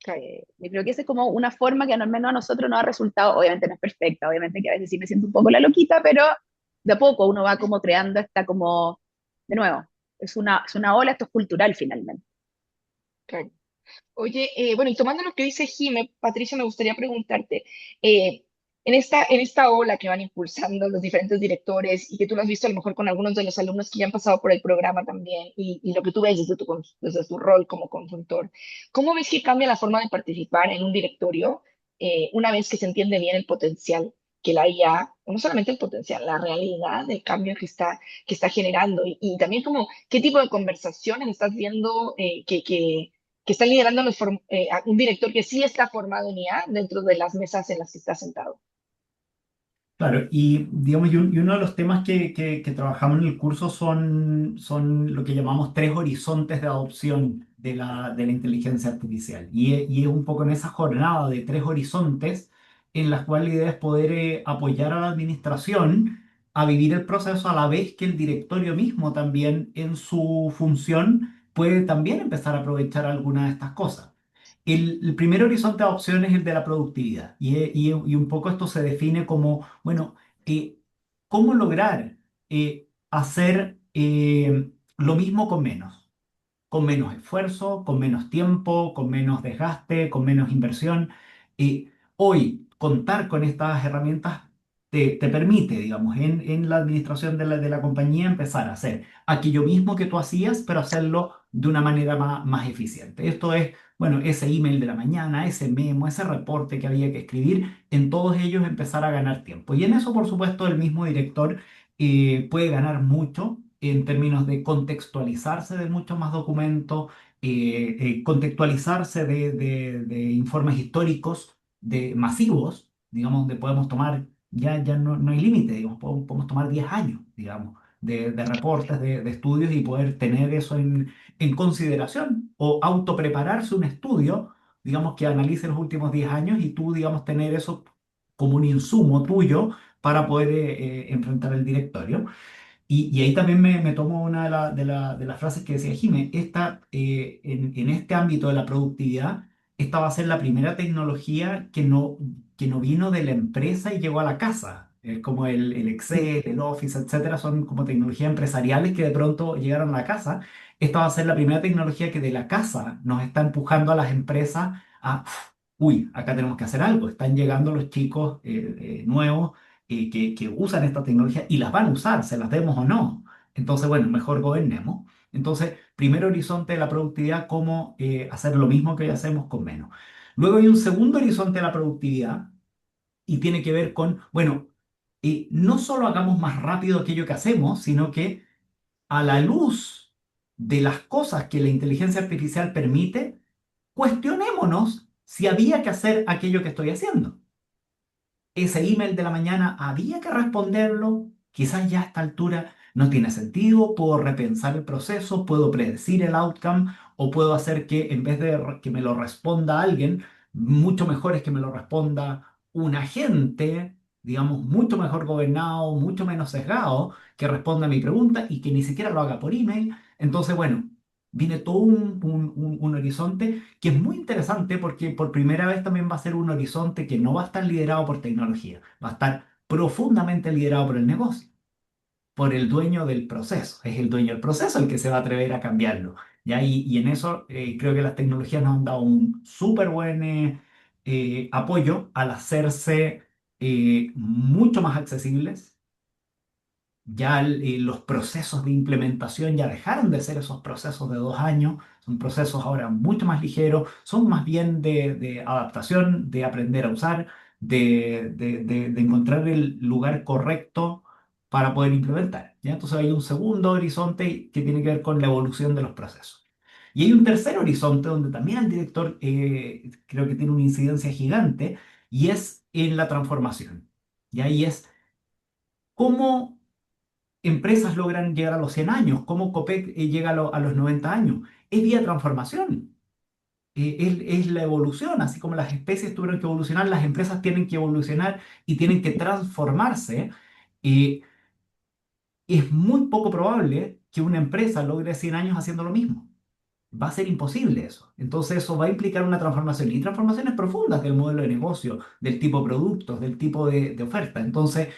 Yo creo que esa es como una forma que al menos a nosotros nos ha resultado, obviamente no es perfecta, obviamente que a veces sí me siento un poco la loquita, pero de a poco uno va como creando esta como, de nuevo, es una ola, esto es cultural finalmente. Claro. Oye, bueno, y tomando lo que dice Jime, Patricia, me gustaría preguntarte, eh, en esta ola que van impulsando los diferentes directores y que tú lo has visto a lo mejor con algunos de los alumnos que ya han pasado por el programa también y lo que tú ves desde desde tu rol como consultor, ¿cómo ves que cambia la forma de participar en un directorio una vez que se entiende bien el potencial que la IA, o no solamente el potencial, la realidad del cambio que está generando y también como qué tipo de conversaciones estás viendo que está liderando a un director que sí está formado en IA dentro de las mesas en las que está sentado? Claro, y digamos, y uno de los temas que trabajamos en el curso son lo que llamamos tres horizontes de adopción de la inteligencia artificial. Y es un poco en esa jornada de tres horizontes en las cuales la idea es poder apoyar a la administración a vivir el proceso a la vez que el directorio mismo también en su función puede también empezar a aprovechar algunas de estas cosas. El primer horizonte de adopción es el de la productividad y un poco esto se define como, bueno, ¿cómo lograr hacer lo mismo con menos esfuerzo, con menos tiempo, con menos desgaste, con menos inversión? Hoy, contar con estas herramientas te permite, digamos, en la administración de la compañía empezar a hacer aquello mismo que tú hacías, pero hacerlo de una manera más eficiente. Esto es, bueno, ese email de la mañana, ese memo, ese reporte que había que escribir, en todos ellos empezar a ganar tiempo. Y en eso, por supuesto, el mismo director puede ganar mucho en términos de contextualizarse de muchos más documentos, contextualizarse de informes históricos masivos, digamos, donde podemos tomar, ya no hay límite, digamos, podemos tomar 10 años, digamos, de reportes, de estudios y poder tener eso en consideración o autoprepararse un estudio, digamos, que analice los últimos 10 años y tú, digamos, tener eso como un insumo tuyo para poder enfrentar el directorio. Y ahí también me tomo una de las frases que decía Jimé, en este ámbito de la productividad, esta va a ser la primera tecnología que no vino de la empresa y llegó a la casa. Es como el Excel, el Office, etcétera, son como tecnologías empresariales que de pronto llegaron a la casa. Esta va a ser la primera tecnología que de la casa nos está empujando a las empresas a, uy, acá tenemos que hacer algo. Están llegando los chicos nuevos que usan esta tecnología y las van a usar, se las demos o no. Entonces, bueno, mejor gobernemos. Entonces, primer horizonte de la productividad, cómo hacer lo mismo que hoy hacemos con menos. Luego hay un segundo horizonte de la productividad y tiene que ver con, bueno, no solo hagamos más rápido aquello que hacemos, sino que a la luz de las cosas que la inteligencia artificial permite, cuestionémonos si había que hacer aquello que estoy haciendo. Ese email de la mañana había que responderlo, quizás ya a esta altura no tiene sentido, puedo repensar el proceso, puedo predecir el outcome o puedo hacer que en vez de que me lo responda alguien, mucho mejor es que me lo responda un agente, digamos, mucho mejor gobernado, mucho menos sesgado, que responda a mi pregunta y que ni siquiera lo haga por email. Entonces, bueno, viene todo un horizonte que es muy interesante porque por primera vez también va a ser un horizonte que no va a estar liderado por tecnología, va a estar profundamente liderado por el negocio, por el dueño del proceso. Es el dueño del proceso el que se va a atrever a cambiarlo. ¿Ya? Y en eso creo que las tecnologías nos han dado un súper buen apoyo al hacerse mucho más accesibles. Ya los procesos de implementación ya dejaron de ser esos procesos de 2 años, son procesos ahora mucho más ligeros, son más bien de adaptación, de aprender a usar, de encontrar el lugar correcto para poder implementar. ¿Ya? Entonces hay un segundo horizonte que tiene que ver con la evolución de los procesos. Y hay un tercer horizonte donde también el director creo que tiene una incidencia gigante y es en la transformación. Y ahí es cómo empresas logran llegar a los 100 años, cómo Copec llega a los 90 años. Es vía transformación, es la evolución, así como las especies tuvieron que evolucionar, las empresas tienen que evolucionar y tienen que transformarse. Eh, es muy poco probable que una empresa logre 100 años haciendo lo mismo. va a ser imposible eso. Entonces eso va a implicar una transformación y transformaciones profundas del modelo de negocio, del tipo de productos, del tipo de oferta. Entonces,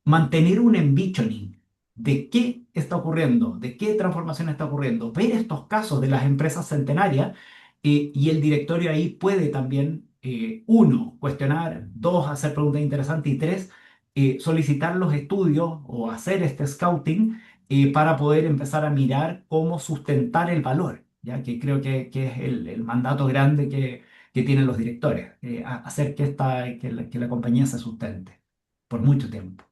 mantener un envisioning de qué está ocurriendo, de qué transformación está ocurriendo, ver estos casos de las empresas centenarias y el directorio ahí puede también, uno, cuestionar, dos, hacer preguntas interesantes y tres, solicitar los estudios o hacer este scouting para poder empezar a mirar cómo sustentar el valor, ya que creo que es el mandato grande que tienen los directores, hacer que la compañía se sustente por mucho tiempo.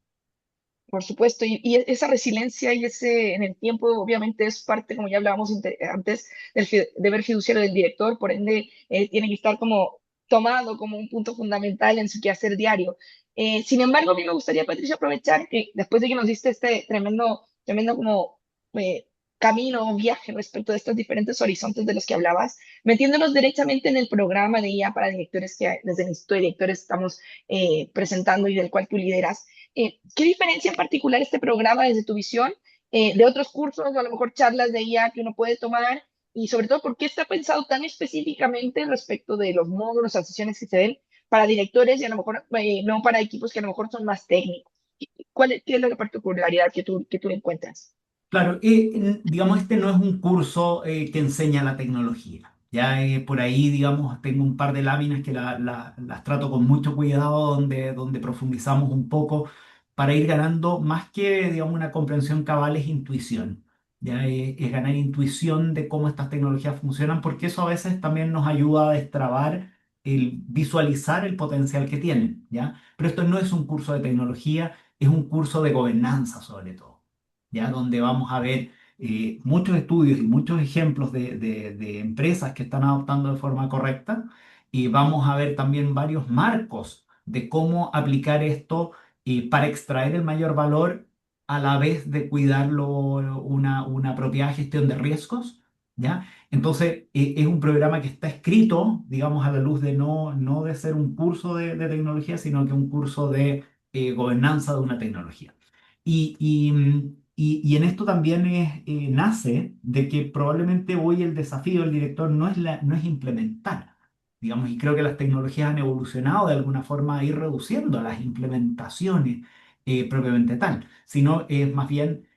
Por supuesto, y esa resiliencia y ese en el tiempo, obviamente, es parte, como ya hablábamos antes, del deber fiduciario del director, por ende, tiene que estar como tomado como un punto fundamental en su quehacer diario. Sin embargo, a mí me gustaría, Patricia, aprovechar que después de que nos diste este tremendo como eh, camino o viaje respecto de estos diferentes horizontes de los que hablabas, metiéndonos derechamente en el programa de IA para directores que desde el Instituto de Directores estamos presentando y del cual tú lideras. ¿Qué diferencia en particular este programa desde tu visión de otros cursos o a lo mejor charlas de IA que uno puede tomar? Y sobre todo, ¿por qué está pensado tan específicamente respecto de los módulos o sesiones que se den para directores y a lo mejor no para equipos que a lo mejor son más técnicos? ¿Qué es la particularidad que tú encuentras? Claro, digamos, este no es un curso que enseña la tecnología. Ya por ahí, digamos, tengo un par de láminas que las trato con mucho cuidado, donde profundizamos un poco para ir ganando más que, digamos, una comprensión cabal, es intuición. Ya es ganar intuición de cómo estas tecnologías funcionan, porque eso a veces también nos ayuda a destrabar el visualizar el potencial que tienen, ¿ya? Pero esto no es un curso de tecnología, es un curso de gobernanza sobre todo, ¿ya? Donde vamos a ver muchos estudios y muchos ejemplos de empresas que están adoptando de forma correcta y vamos a ver también varios marcos de cómo aplicar esto para extraer el mayor valor a la vez de cuidarlo una apropiada gestión de riesgos, ¿ya? Entonces, es un programa que está escrito, digamos, a la luz de no de ser un curso de tecnología, sino que un curso de gobernanza de una tecnología. Y en esto también nace de que probablemente hoy el desafío del director no es implementar, digamos, y creo que las tecnologías han evolucionado de alguna forma a ir reduciendo las implementaciones propiamente tal, sino es más bien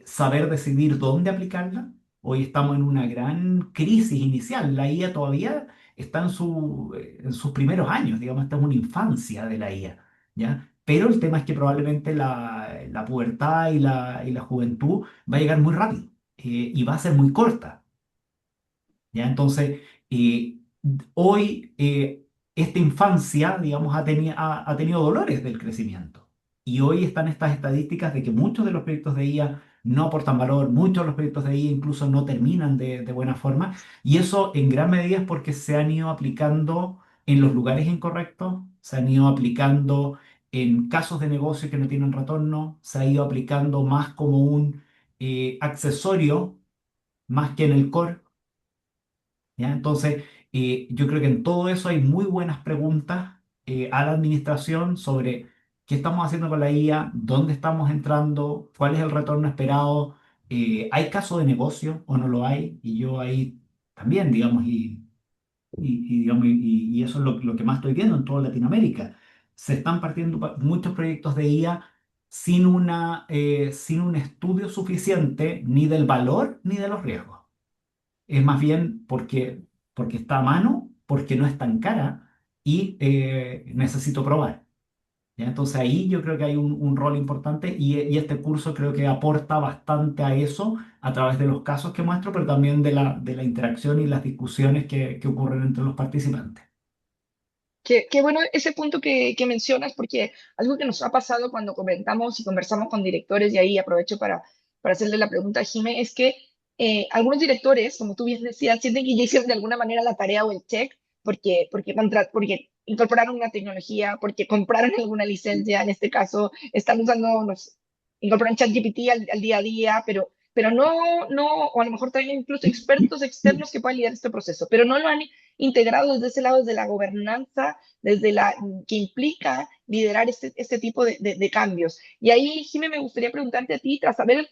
saber decidir dónde aplicarla. Hoy estamos en una gran crisis inicial, la IA todavía está en sus primeros años, digamos, esta es una infancia de la IA, ¿ya? Pero el tema es que probablemente la pubertad y la juventud va a llegar muy rápido y va a ser muy corta, ¿ya? Entonces, eh, hoy esta infancia, digamos, ha tenido dolores del crecimiento. Y hoy están estas estadísticas de que muchos de los proyectos de IA no aportan valor, muchos de los proyectos de IA incluso no terminan de buena forma. Y eso en gran medida es porque se han ido aplicando en los lugares incorrectos, se han ido aplicando en casos de negocio que no tienen retorno, se ha ido aplicando más como un accesorio más que en el core. ¿Ya? Entonces, yo creo que en todo eso hay muy buenas preguntas a la administración sobre qué estamos haciendo con la IA, dónde estamos entrando, cuál es el retorno esperado, ¿hay caso de negocio o no lo hay? Y yo ahí también, digamos, digamos, y eso es lo que más estoy viendo en toda Latinoamérica. Se están partiendo muchos proyectos de IA sin un estudio suficiente ni del valor ni de los riesgos. Es más bien porque está a mano, porque no es tan cara y necesito probar. ¿Ya? Entonces ahí yo creo que hay un rol importante y este curso creo que aporta bastante a eso a través de los casos que muestro, pero también de la interacción y las discusiones que ocurren entre los participantes. Qué bueno ese punto que mencionas, porque algo que nos ha pasado cuando comentamos y conversamos con directores, y ahí aprovecho para hacerle la pregunta a Jime, es que algunos directores, como tú bien decías, sienten que ya hicieron de alguna manera la tarea o el check, porque incorporaron una tecnología, porque compraron alguna licencia, en este caso están usando, incorporan ChatGPT al día a día, pero no, o a lo mejor también incluso expertos externos que puedan liderar este proceso, pero no lo han integrado desde ese lado, desde la gobernanza, desde la que implica liderar este tipo de cambios. Y ahí, Jimé, me gustaría preguntarte a ti, tras haber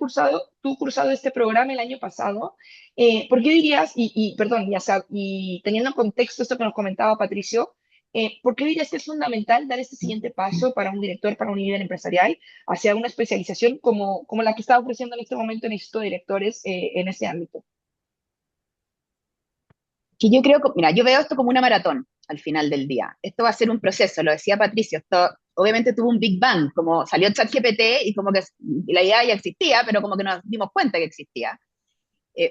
tú cursado este programa el año pasado, ¿por qué dirías, perdón, y teniendo en contexto esto que nos comentaba Patricio, ¿por qué dirías que es fundamental dar este siguiente paso para un director, para un líder empresarial, hacia una especialización como la que está ofreciendo en este momento el Instituto de Directores en ese ámbito? Que yo creo, mira, yo veo esto como una maratón al final del día. Esto va a ser un proceso, lo decía Patricio, esto obviamente tuvo un Big Bang, como salió ChatGPT y como que la idea ya existía, pero como que nos dimos cuenta que existía.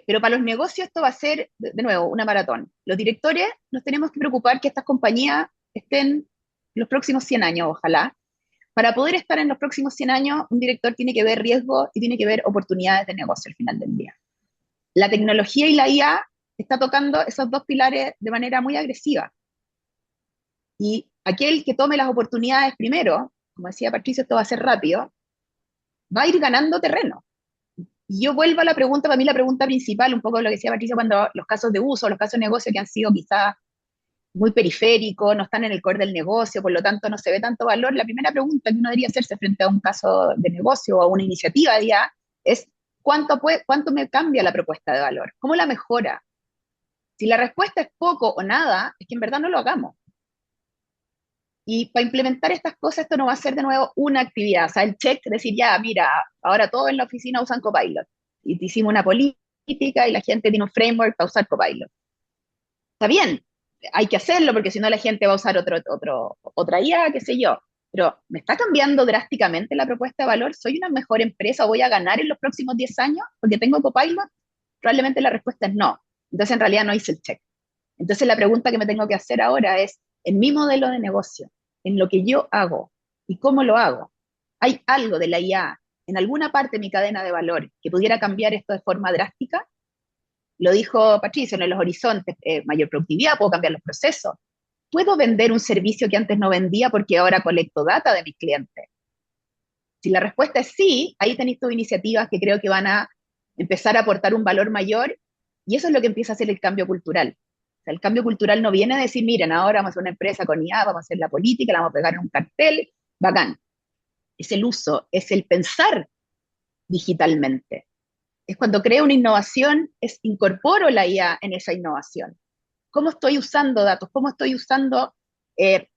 Pero para los negocios esto va a ser, de nuevo, una maratón. Los directores nos tenemos que preocupar que estas compañías estén los próximos 100 años, ojalá. Para poder estar en los próximos 100 años, un director tiene que ver riesgos y tiene que ver oportunidades de negocio al final del día. La tecnología y la IA está tocando esos dos pilares de manera muy agresiva. Y aquel que tome las oportunidades primero, como decía Patricio, esto va a ser rápido, va a ir ganando terreno. Y yo vuelvo a la pregunta, para mí la pregunta principal, un poco lo que decía Patricio, cuando los casos de uso, los casos de negocio que han sido quizás muy periféricos, no están en el core del negocio, por lo tanto no se ve tanto valor, la primera pregunta que uno debería hacerse frente a un caso de negocio o a una iniciativa ya es ¿cuánto me cambia la propuesta de valor? ¿Cómo la mejora? Si la respuesta es poco o nada, es que en verdad no lo hagamos. Y para implementar estas cosas, esto no va a ser de nuevo una actividad, o sea, el check, decir, ya, mira, ahora todos en la oficina usan Copilot, y te hicimos una política y la gente tiene un framework para usar Copilot. Está bien, hay que hacerlo porque si no la gente va a usar otra IA, qué sé yo, pero ¿me está cambiando drásticamente la propuesta de valor? ¿Soy una mejor empresa? ¿Voy a ganar en los próximos 10 años porque tengo Copilot? Probablemente la respuesta es no. Entonces en realidad no hice el check. Entonces la pregunta que me tengo que hacer ahora es, en mi modelo de negocio, en lo que yo hago y cómo lo hago, ¿hay algo de la IA en alguna parte de mi cadena de valor que pudiera cambiar esto de forma drástica? Lo dijo Patricio, en los horizontes, mayor productividad, puedo cambiar los procesos. ¿Puedo vender un servicio que antes no vendía porque ahora colecto data de mis clientes? Si la respuesta es sí, ahí tenéis tus iniciativas que creo que van a empezar a aportar un valor mayor y eso es lo que empieza a hacer el cambio cultural. O sea, el cambio cultural no viene a decir, miren, ahora vamos a hacer una empresa con IA, vamos a hacer la política, la vamos a pegar en un cartel, bacán. Es el uso, es el pensar digitalmente. Es cuando creo una innovación, es incorporo la IA en esa innovación. ¿Cómo estoy usando datos? ¿Cómo estoy usando eh,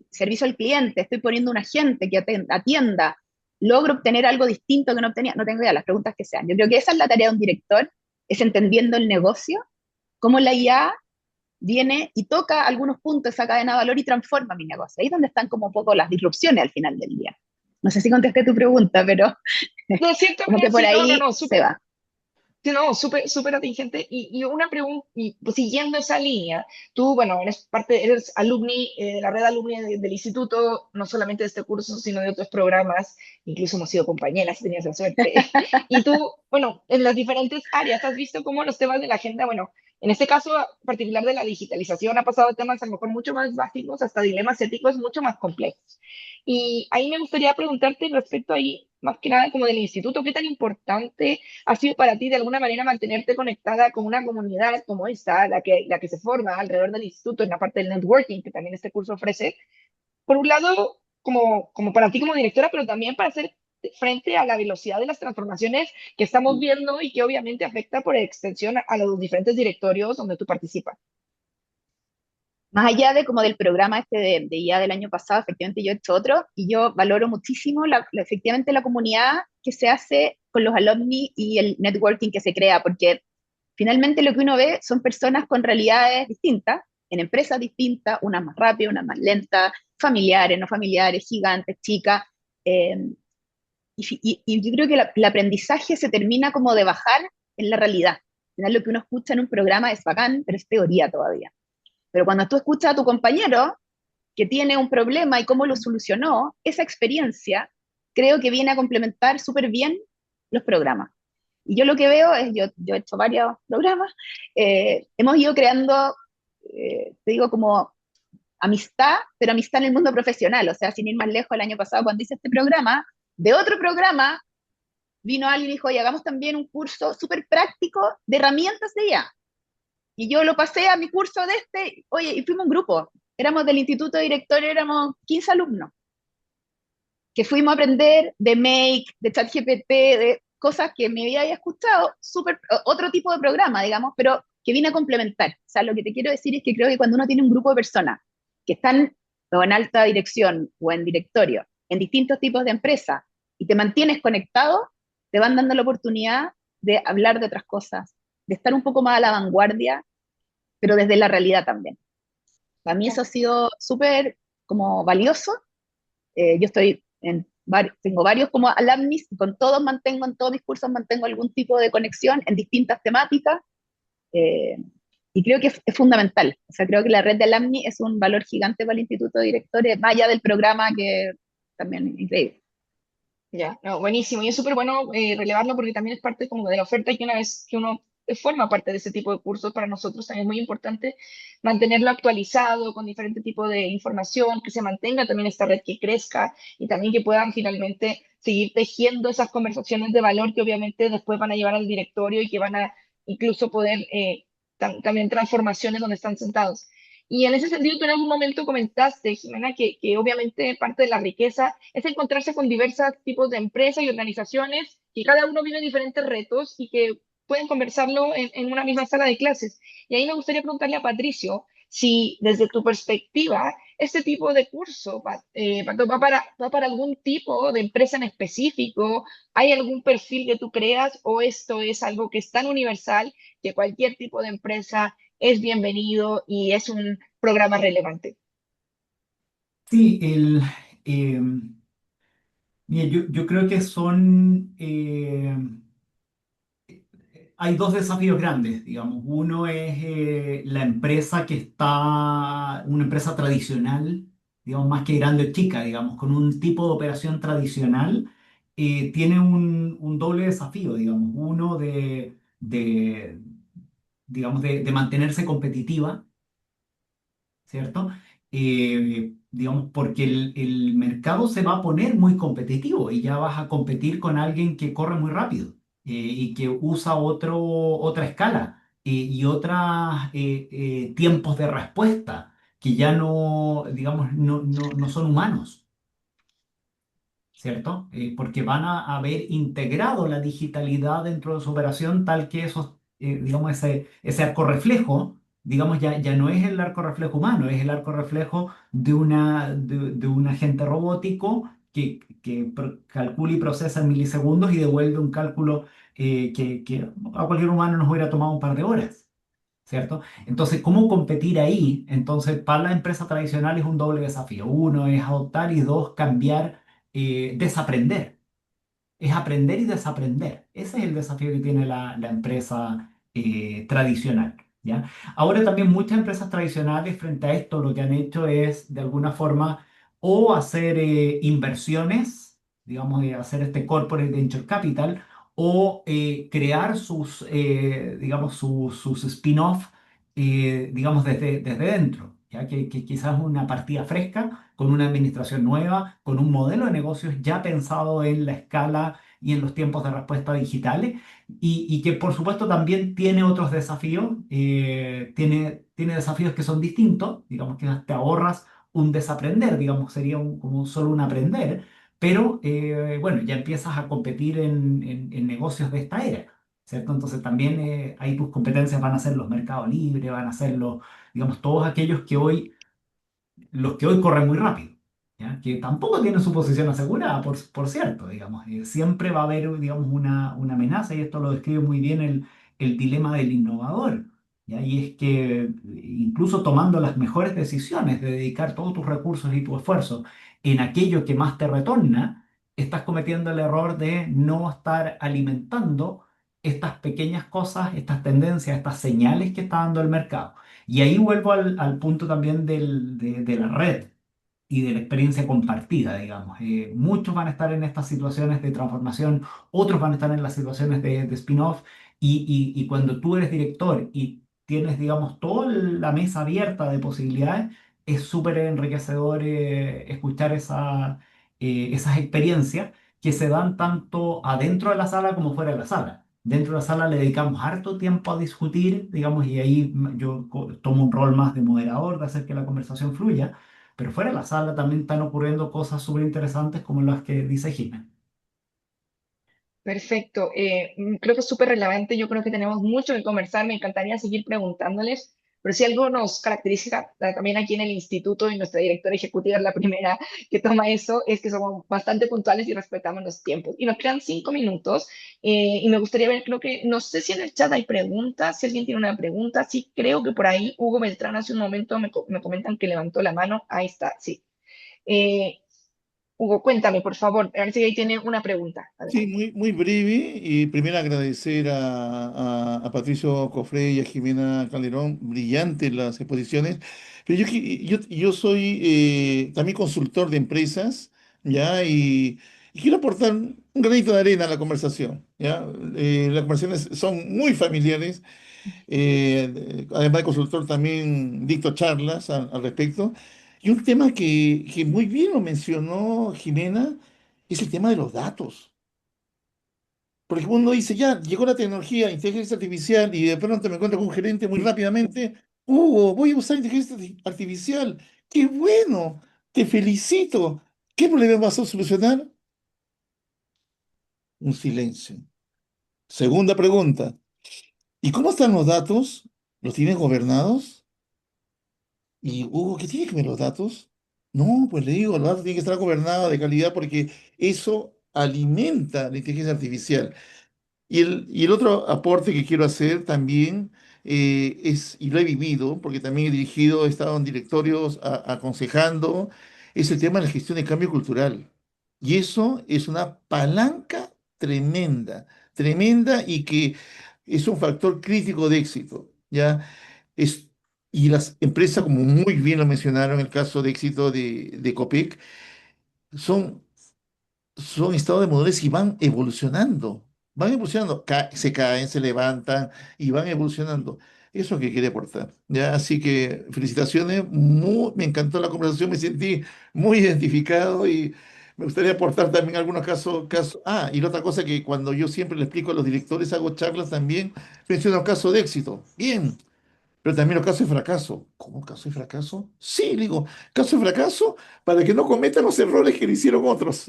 servicio al cliente? ¿Estoy poniendo un agente que atienda? ¿Logro obtener algo distinto que no obtenía? No tengo idea, las preguntas que sean. Yo creo que esa es la tarea de un director, es entendiendo el negocio, cómo la IA viene y toca algunos puntos de esa cadena de valor y transforma mi negocio. Ahí es donde están como un poco las disrupciones al final del día. No sé si contesté tu pregunta, pero No, siento como que que por sí, ahí no, se súper. va. Sí, no, súper atingente. Y una pregunta, y pues, siguiendo esa línea, tú, bueno, eres alumni de la red alumni del instituto, no solamente de este curso, sino de otros programas, incluso hemos sido compañeras, si tenías la suerte. Y tú, bueno, en las diferentes áreas, has visto cómo los temas de la agenda, bueno, en este caso particular de la digitalización, ha pasado de temas a lo mejor mucho más básicos hasta dilemas éticos mucho más complejos. Y ahí me gustaría preguntarte respecto ahí, más que nada como del instituto, ¿qué tan importante ha sido para ti de alguna manera mantenerte conectada con una comunidad como esta, la que se forma alrededor del instituto en la parte del networking que también este curso ofrece? Por un lado, como para ti como directora, pero también para hacer frente a la velocidad de las transformaciones que estamos viendo y que obviamente afecta por extensión a los diferentes directorios donde tú participas. Más allá de como del programa este de IA del año pasado, efectivamente yo he hecho otro y yo valoro muchísimo efectivamente la comunidad que se hace con los alumni y el networking que se crea, porque finalmente lo que uno ve son personas con realidades distintas, en empresas distintas, unas más rápidas, unas más lentas, familiares, no familiares, gigantes, chicas, eh, y yo creo que el aprendizaje se termina como de bajar en la realidad. Al final lo que uno escucha en un programa es bacán, pero es teoría todavía. Pero cuando tú escuchas a tu compañero que tiene un problema y cómo lo solucionó, esa experiencia creo que viene a complementar súper bien los programas. Y yo lo que veo es, yo he hecho varios programas, hemos ido creando, te digo, como amistad, pero amistad en el mundo profesional. O sea, sin ir más lejos, el año pasado cuando hice este programa, de otro programa, vino alguien y dijo, oye, hagamos también un curso súper práctico de herramientas de IA. Y yo lo pasé a mi curso de oye, y fuimos un grupo, éramos del instituto directorio, éramos 15 alumnos, que fuimos a aprender de Make, de ChatGPT, de cosas que me había escuchado, otro tipo de programa, digamos, pero que vine a complementar. O sea, lo que te quiero decir es que creo que cuando uno tiene un grupo de personas que están o en alta dirección o en directorio, en distintos tipos de empresas, y te mantienes conectado, te van dando la oportunidad de hablar de otras cosas, de estar un poco más a la vanguardia, pero desde la realidad también. Para mí eso ha sido súper como valioso. Yo estoy tengo varios como alumnis, y con todos mantengo, en todos mis cursos mantengo algún tipo de conexión en distintas temáticas, eh, y creo que es fundamental. O sea, creo que la red de alumni es un valor gigante para el Instituto de Directores, más allá del programa que también es increíble. Ya, no, buenísimo. Y es súper bueno relevarlo porque también es parte como de la oferta que una vez que uno forma parte de ese tipo de cursos, para nosotros también es muy importante mantenerlo actualizado con diferente tipo de información, que se mantenga también esta red, que crezca y también que puedan finalmente seguir tejiendo esas conversaciones de valor que obviamente después van a llevar al directorio y que van a incluso poder también transformaciones donde están sentados. Y en ese sentido, tú en algún momento comentaste, Jimena, que obviamente parte de la riqueza es encontrarse con diversos tipos de empresas y organizaciones que cada uno vive diferentes retos y que pueden conversarlo en una misma sala de clases. Y ahí me gustaría preguntarle a Patricio si desde tu perspectiva este tipo de curso va para algún tipo de empresa en específico, hay algún perfil que tú creas o esto es algo que es tan universal que cualquier tipo de empresa es bienvenido y es un programa relevante. Sí, eh, mira, yo creo que hay dos desafíos grandes, digamos. Uno es la empresa una empresa tradicional, digamos, más que grande o chica, digamos, con un tipo de operación tradicional, tiene un doble desafío, digamos. Uno digamos, de mantenerse competitiva, ¿cierto? Digamos, porque el mercado se va a poner muy competitivo y ya vas a competir con alguien que corre muy rápido, y que usa otra escala, y otros tiempos de respuesta que ya no, digamos, no son humanos. ¿Cierto? Porque van a haber integrado la digitalidad dentro de su operación tal que digamos, ese arco reflejo, digamos, ya no es el arco reflejo humano, es el arco reflejo de un agente robótico que calcula y procesa en milisegundos y devuelve un cálculo que a cualquier humano nos hubiera tomado un par de horas. ¿Cierto? Entonces, ¿cómo competir ahí? Entonces, para la empresa tradicional es un doble desafío. Uno es adoptar y dos, cambiar, desaprender. Es aprender y desaprender. Ese es el desafío que tiene la empresa tradicional. ¿Ya? Ahora también muchas empresas tradicionales frente a esto lo que han hecho es de alguna forma o hacer inversiones, digamos, hacer este corporate venture capital, o crear digamos, sus spin-off, digamos, desde dentro, ¿ya? Que quizás una partida fresca, con una administración nueva, con un modelo de negocios ya pensado en la escala y en los tiempos de respuesta digitales, y que por supuesto también tiene otros desafíos, tiene desafíos que son distintos, digamos que te ahorras un desaprender, digamos, sería como solo un aprender, pero bueno, ya empiezas a competir en negocios de esta era, ¿cierto? Entonces también ahí tus competencias van a ser los mercados libres, van a ser digamos, todos aquellos los que hoy corren muy rápido, ¿ya? Que tampoco tienen su posición asegurada, por cierto, digamos. Siempre va a haber, digamos, una amenaza, y esto lo describe muy bien el dilema del innovador, ¿ya? Y es que incluso tomando las mejores decisiones de dedicar todos tus recursos y tu esfuerzo en aquello que más te retorna, estás cometiendo el error de no estar alimentando estas pequeñas cosas, estas tendencias, estas señales que está dando el mercado. Y ahí vuelvo al punto también de la red y de la experiencia compartida, digamos. Muchos van a estar en estas situaciones de transformación, otros van a estar en las situaciones de spin-off, y cuando tú eres director y tienes, digamos, toda la mesa abierta de posibilidades, es súper enriquecedor escuchar esas experiencias que se dan tanto adentro de la sala como fuera de la sala. Dentro de la sala le dedicamos harto tiempo a discutir, digamos, y ahí yo tomo un rol más de moderador, de hacer que la conversación fluya, pero fuera de la sala también están ocurriendo cosas súper interesantes como las que dice Jimena. Perfecto. Creo que es súper relevante. Yo creo que tenemos mucho que conversar. Me encantaría seguir preguntándoles, pero si algo nos caracteriza también aquí en el instituto y nuestra directora ejecutiva es la primera que toma eso, es que somos bastante puntuales y respetamos los tiempos. Y nos quedan 5 minutos y me gustaría ver, creo que, no sé si en el chat hay preguntas, si alguien tiene una pregunta. Sí, creo que por ahí Hugo Beltrán hace un momento me comentan que levantó la mano. Ahí está, sí. Eh, Hugo, cuéntame, por favor, a ver si ahí tiene una pregunta. Sí, Adelante. muy breve. Y primero agradecer a Patricio Cofré y a Jimena Calderón, brillantes las exposiciones. Pero yo soy también consultor de empresas, ¿ya? Y quiero aportar un granito de arena a la conversación, ¿ya? Las conversaciones son muy familiares. Además de consultor, también dicto charlas al respecto. Y un tema que muy bien lo mencionó Jimena es el tema de los datos. Porque uno dice, ya, llegó la tecnología, inteligencia artificial, y de pronto me encuentro con un gerente muy rápidamente, Hugo, voy a usar inteligencia artificial. ¡Qué bueno! Te felicito. ¿Qué problema vas a solucionar? Un silencio. Segunda pregunta, ¿y cómo están los datos? ¿Los tienes gobernados? Y Hugo, ¿qué tiene que ver los datos? No, pues le digo, los datos tienen que estar gobernados de calidad porque eso alimenta la inteligencia artificial. Y el otro aporte que quiero hacer también es, y lo he vivido, porque también he dirigido, he estado en directorios aconsejando, es el tema de la gestión de cambio cultural. Y eso es una palanca tremenda, tremenda y que es un factor crítico de éxito, ¿ya? Es, y las empresas, como muy bien lo mencionaron, el caso de éxito de Copec, son estados de madurez y van evolucionando, se caen, se levantan y van evolucionando. Eso es lo que quería aportar. ¿Ya? Así que felicitaciones, me encantó la conversación, me sentí muy identificado y me gustaría aportar también algunos casos. Y la otra cosa que cuando yo siempre le explico a los directores, hago charlas también, menciono casos de éxito. Bien, pero también los casos de fracaso. ¿Cómo casos de fracaso? Sí, digo, casos de fracaso para que no cometan los errores que le hicieron otros.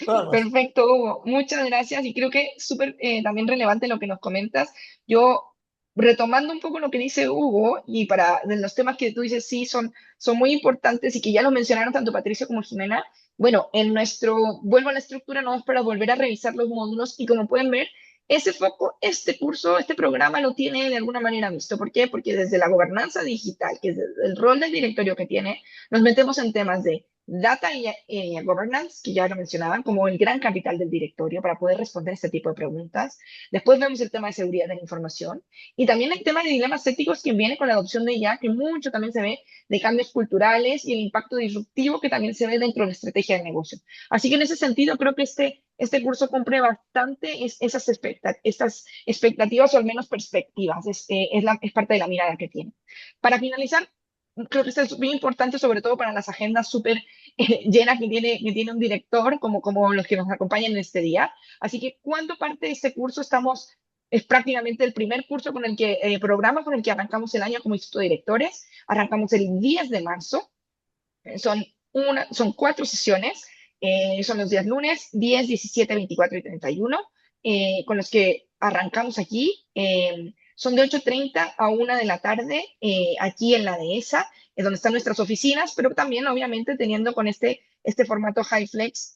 Nada más. Perfecto, Hugo. Muchas gracias. Y creo que es súper también relevante lo que nos comentas. Yo, retomando un poco lo que dice Hugo, y para de los temas que tú dices, sí, son muy importantes y que ya lo mencionaron tanto Patricio como Jimena. Bueno, vuelvo a la estructura, no es para volver a revisar los módulos. Y como pueden ver, ese foco, este curso, este programa lo tiene de alguna manera visto. ¿Por qué? Porque desde la gobernanza digital, que es el rol del directorio que tiene, nos metemos en temas de Data y Governance, que ya lo mencionaban, como el gran capital del directorio para poder responder este tipo de preguntas. Después vemos el tema de seguridad de la información y también el tema de dilemas éticos que viene con la adopción de IA, que mucho también se ve de cambios culturales y el impacto disruptivo que también se ve dentro de la estrategia de negocio. Así que en ese sentido creo que este curso cumple bastante estas expectativas o al menos perspectivas. Es parte de la mirada que tiene. Para finalizar, creo que esto es bien importante, sobre todo para las agendas súper llenas que tiene un director, como los que nos acompañan en este día. Así que, ¿cuándo parte de este curso? Es prácticamente el primer curso programa con el que arrancamos el año como instituto de directores. Arrancamos el 10 de marzo. Son 4 sesiones. Son los días lunes, 10, 17, 24 y 31, con los que arrancamos aquí. Son de 8:30 a 1 de la tarde, aquí en la dehesa, es donde están nuestras oficinas, pero también, obviamente, teniendo con este formato High Flex,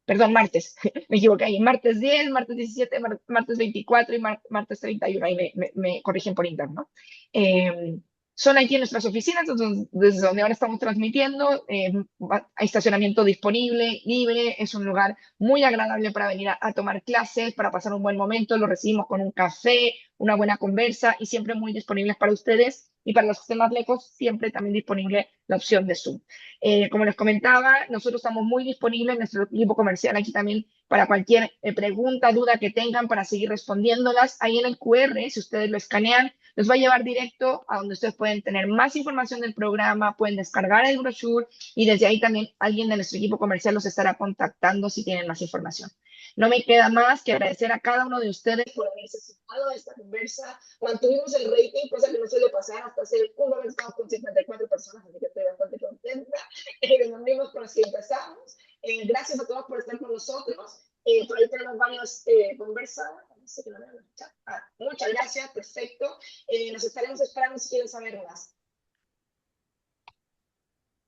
perdón, martes, me equivoqué ahí, martes 10, martes 17, martes 24 y martes 31, ahí me corrigen por interno. Eh, Son aquí nuestras oficinas, desde donde ahora estamos transmitiendo. Hay estacionamiento disponible, libre, es un lugar muy agradable para venir a tomar clases, para pasar un buen momento. Lo recibimos con un café, una buena conversa y siempre muy disponibles para ustedes. Y para los que estén más lejos, siempre también disponible la opción de Zoom. Como les comentaba, nosotros estamos muy disponibles, nuestro equipo comercial aquí también, para cualquier pregunta, duda que tengan, para seguir respondiéndolas. Ahí en el QR, si ustedes lo escanean, los va a llevar directo a donde ustedes pueden tener más información del programa, pueden descargar el brochure y desde ahí también alguien de nuestro equipo comercial los estará contactando si tienen más información. No me queda más que agradecer a cada uno de ustedes por haberse sumado a esta conversa. Mantuvimos el rating, cosa que no suele pasar. Hasta hace un momento estamos con 54 personas, así que estoy bastante contenta. Los mismos con los que empezamos. Gracias a todos por estar con nosotros. Por ahí tenemos varios conversados. No sé que no veo en el chat. Muchas gracias, perfecto. Nos estaremos esperando si quieren saber más.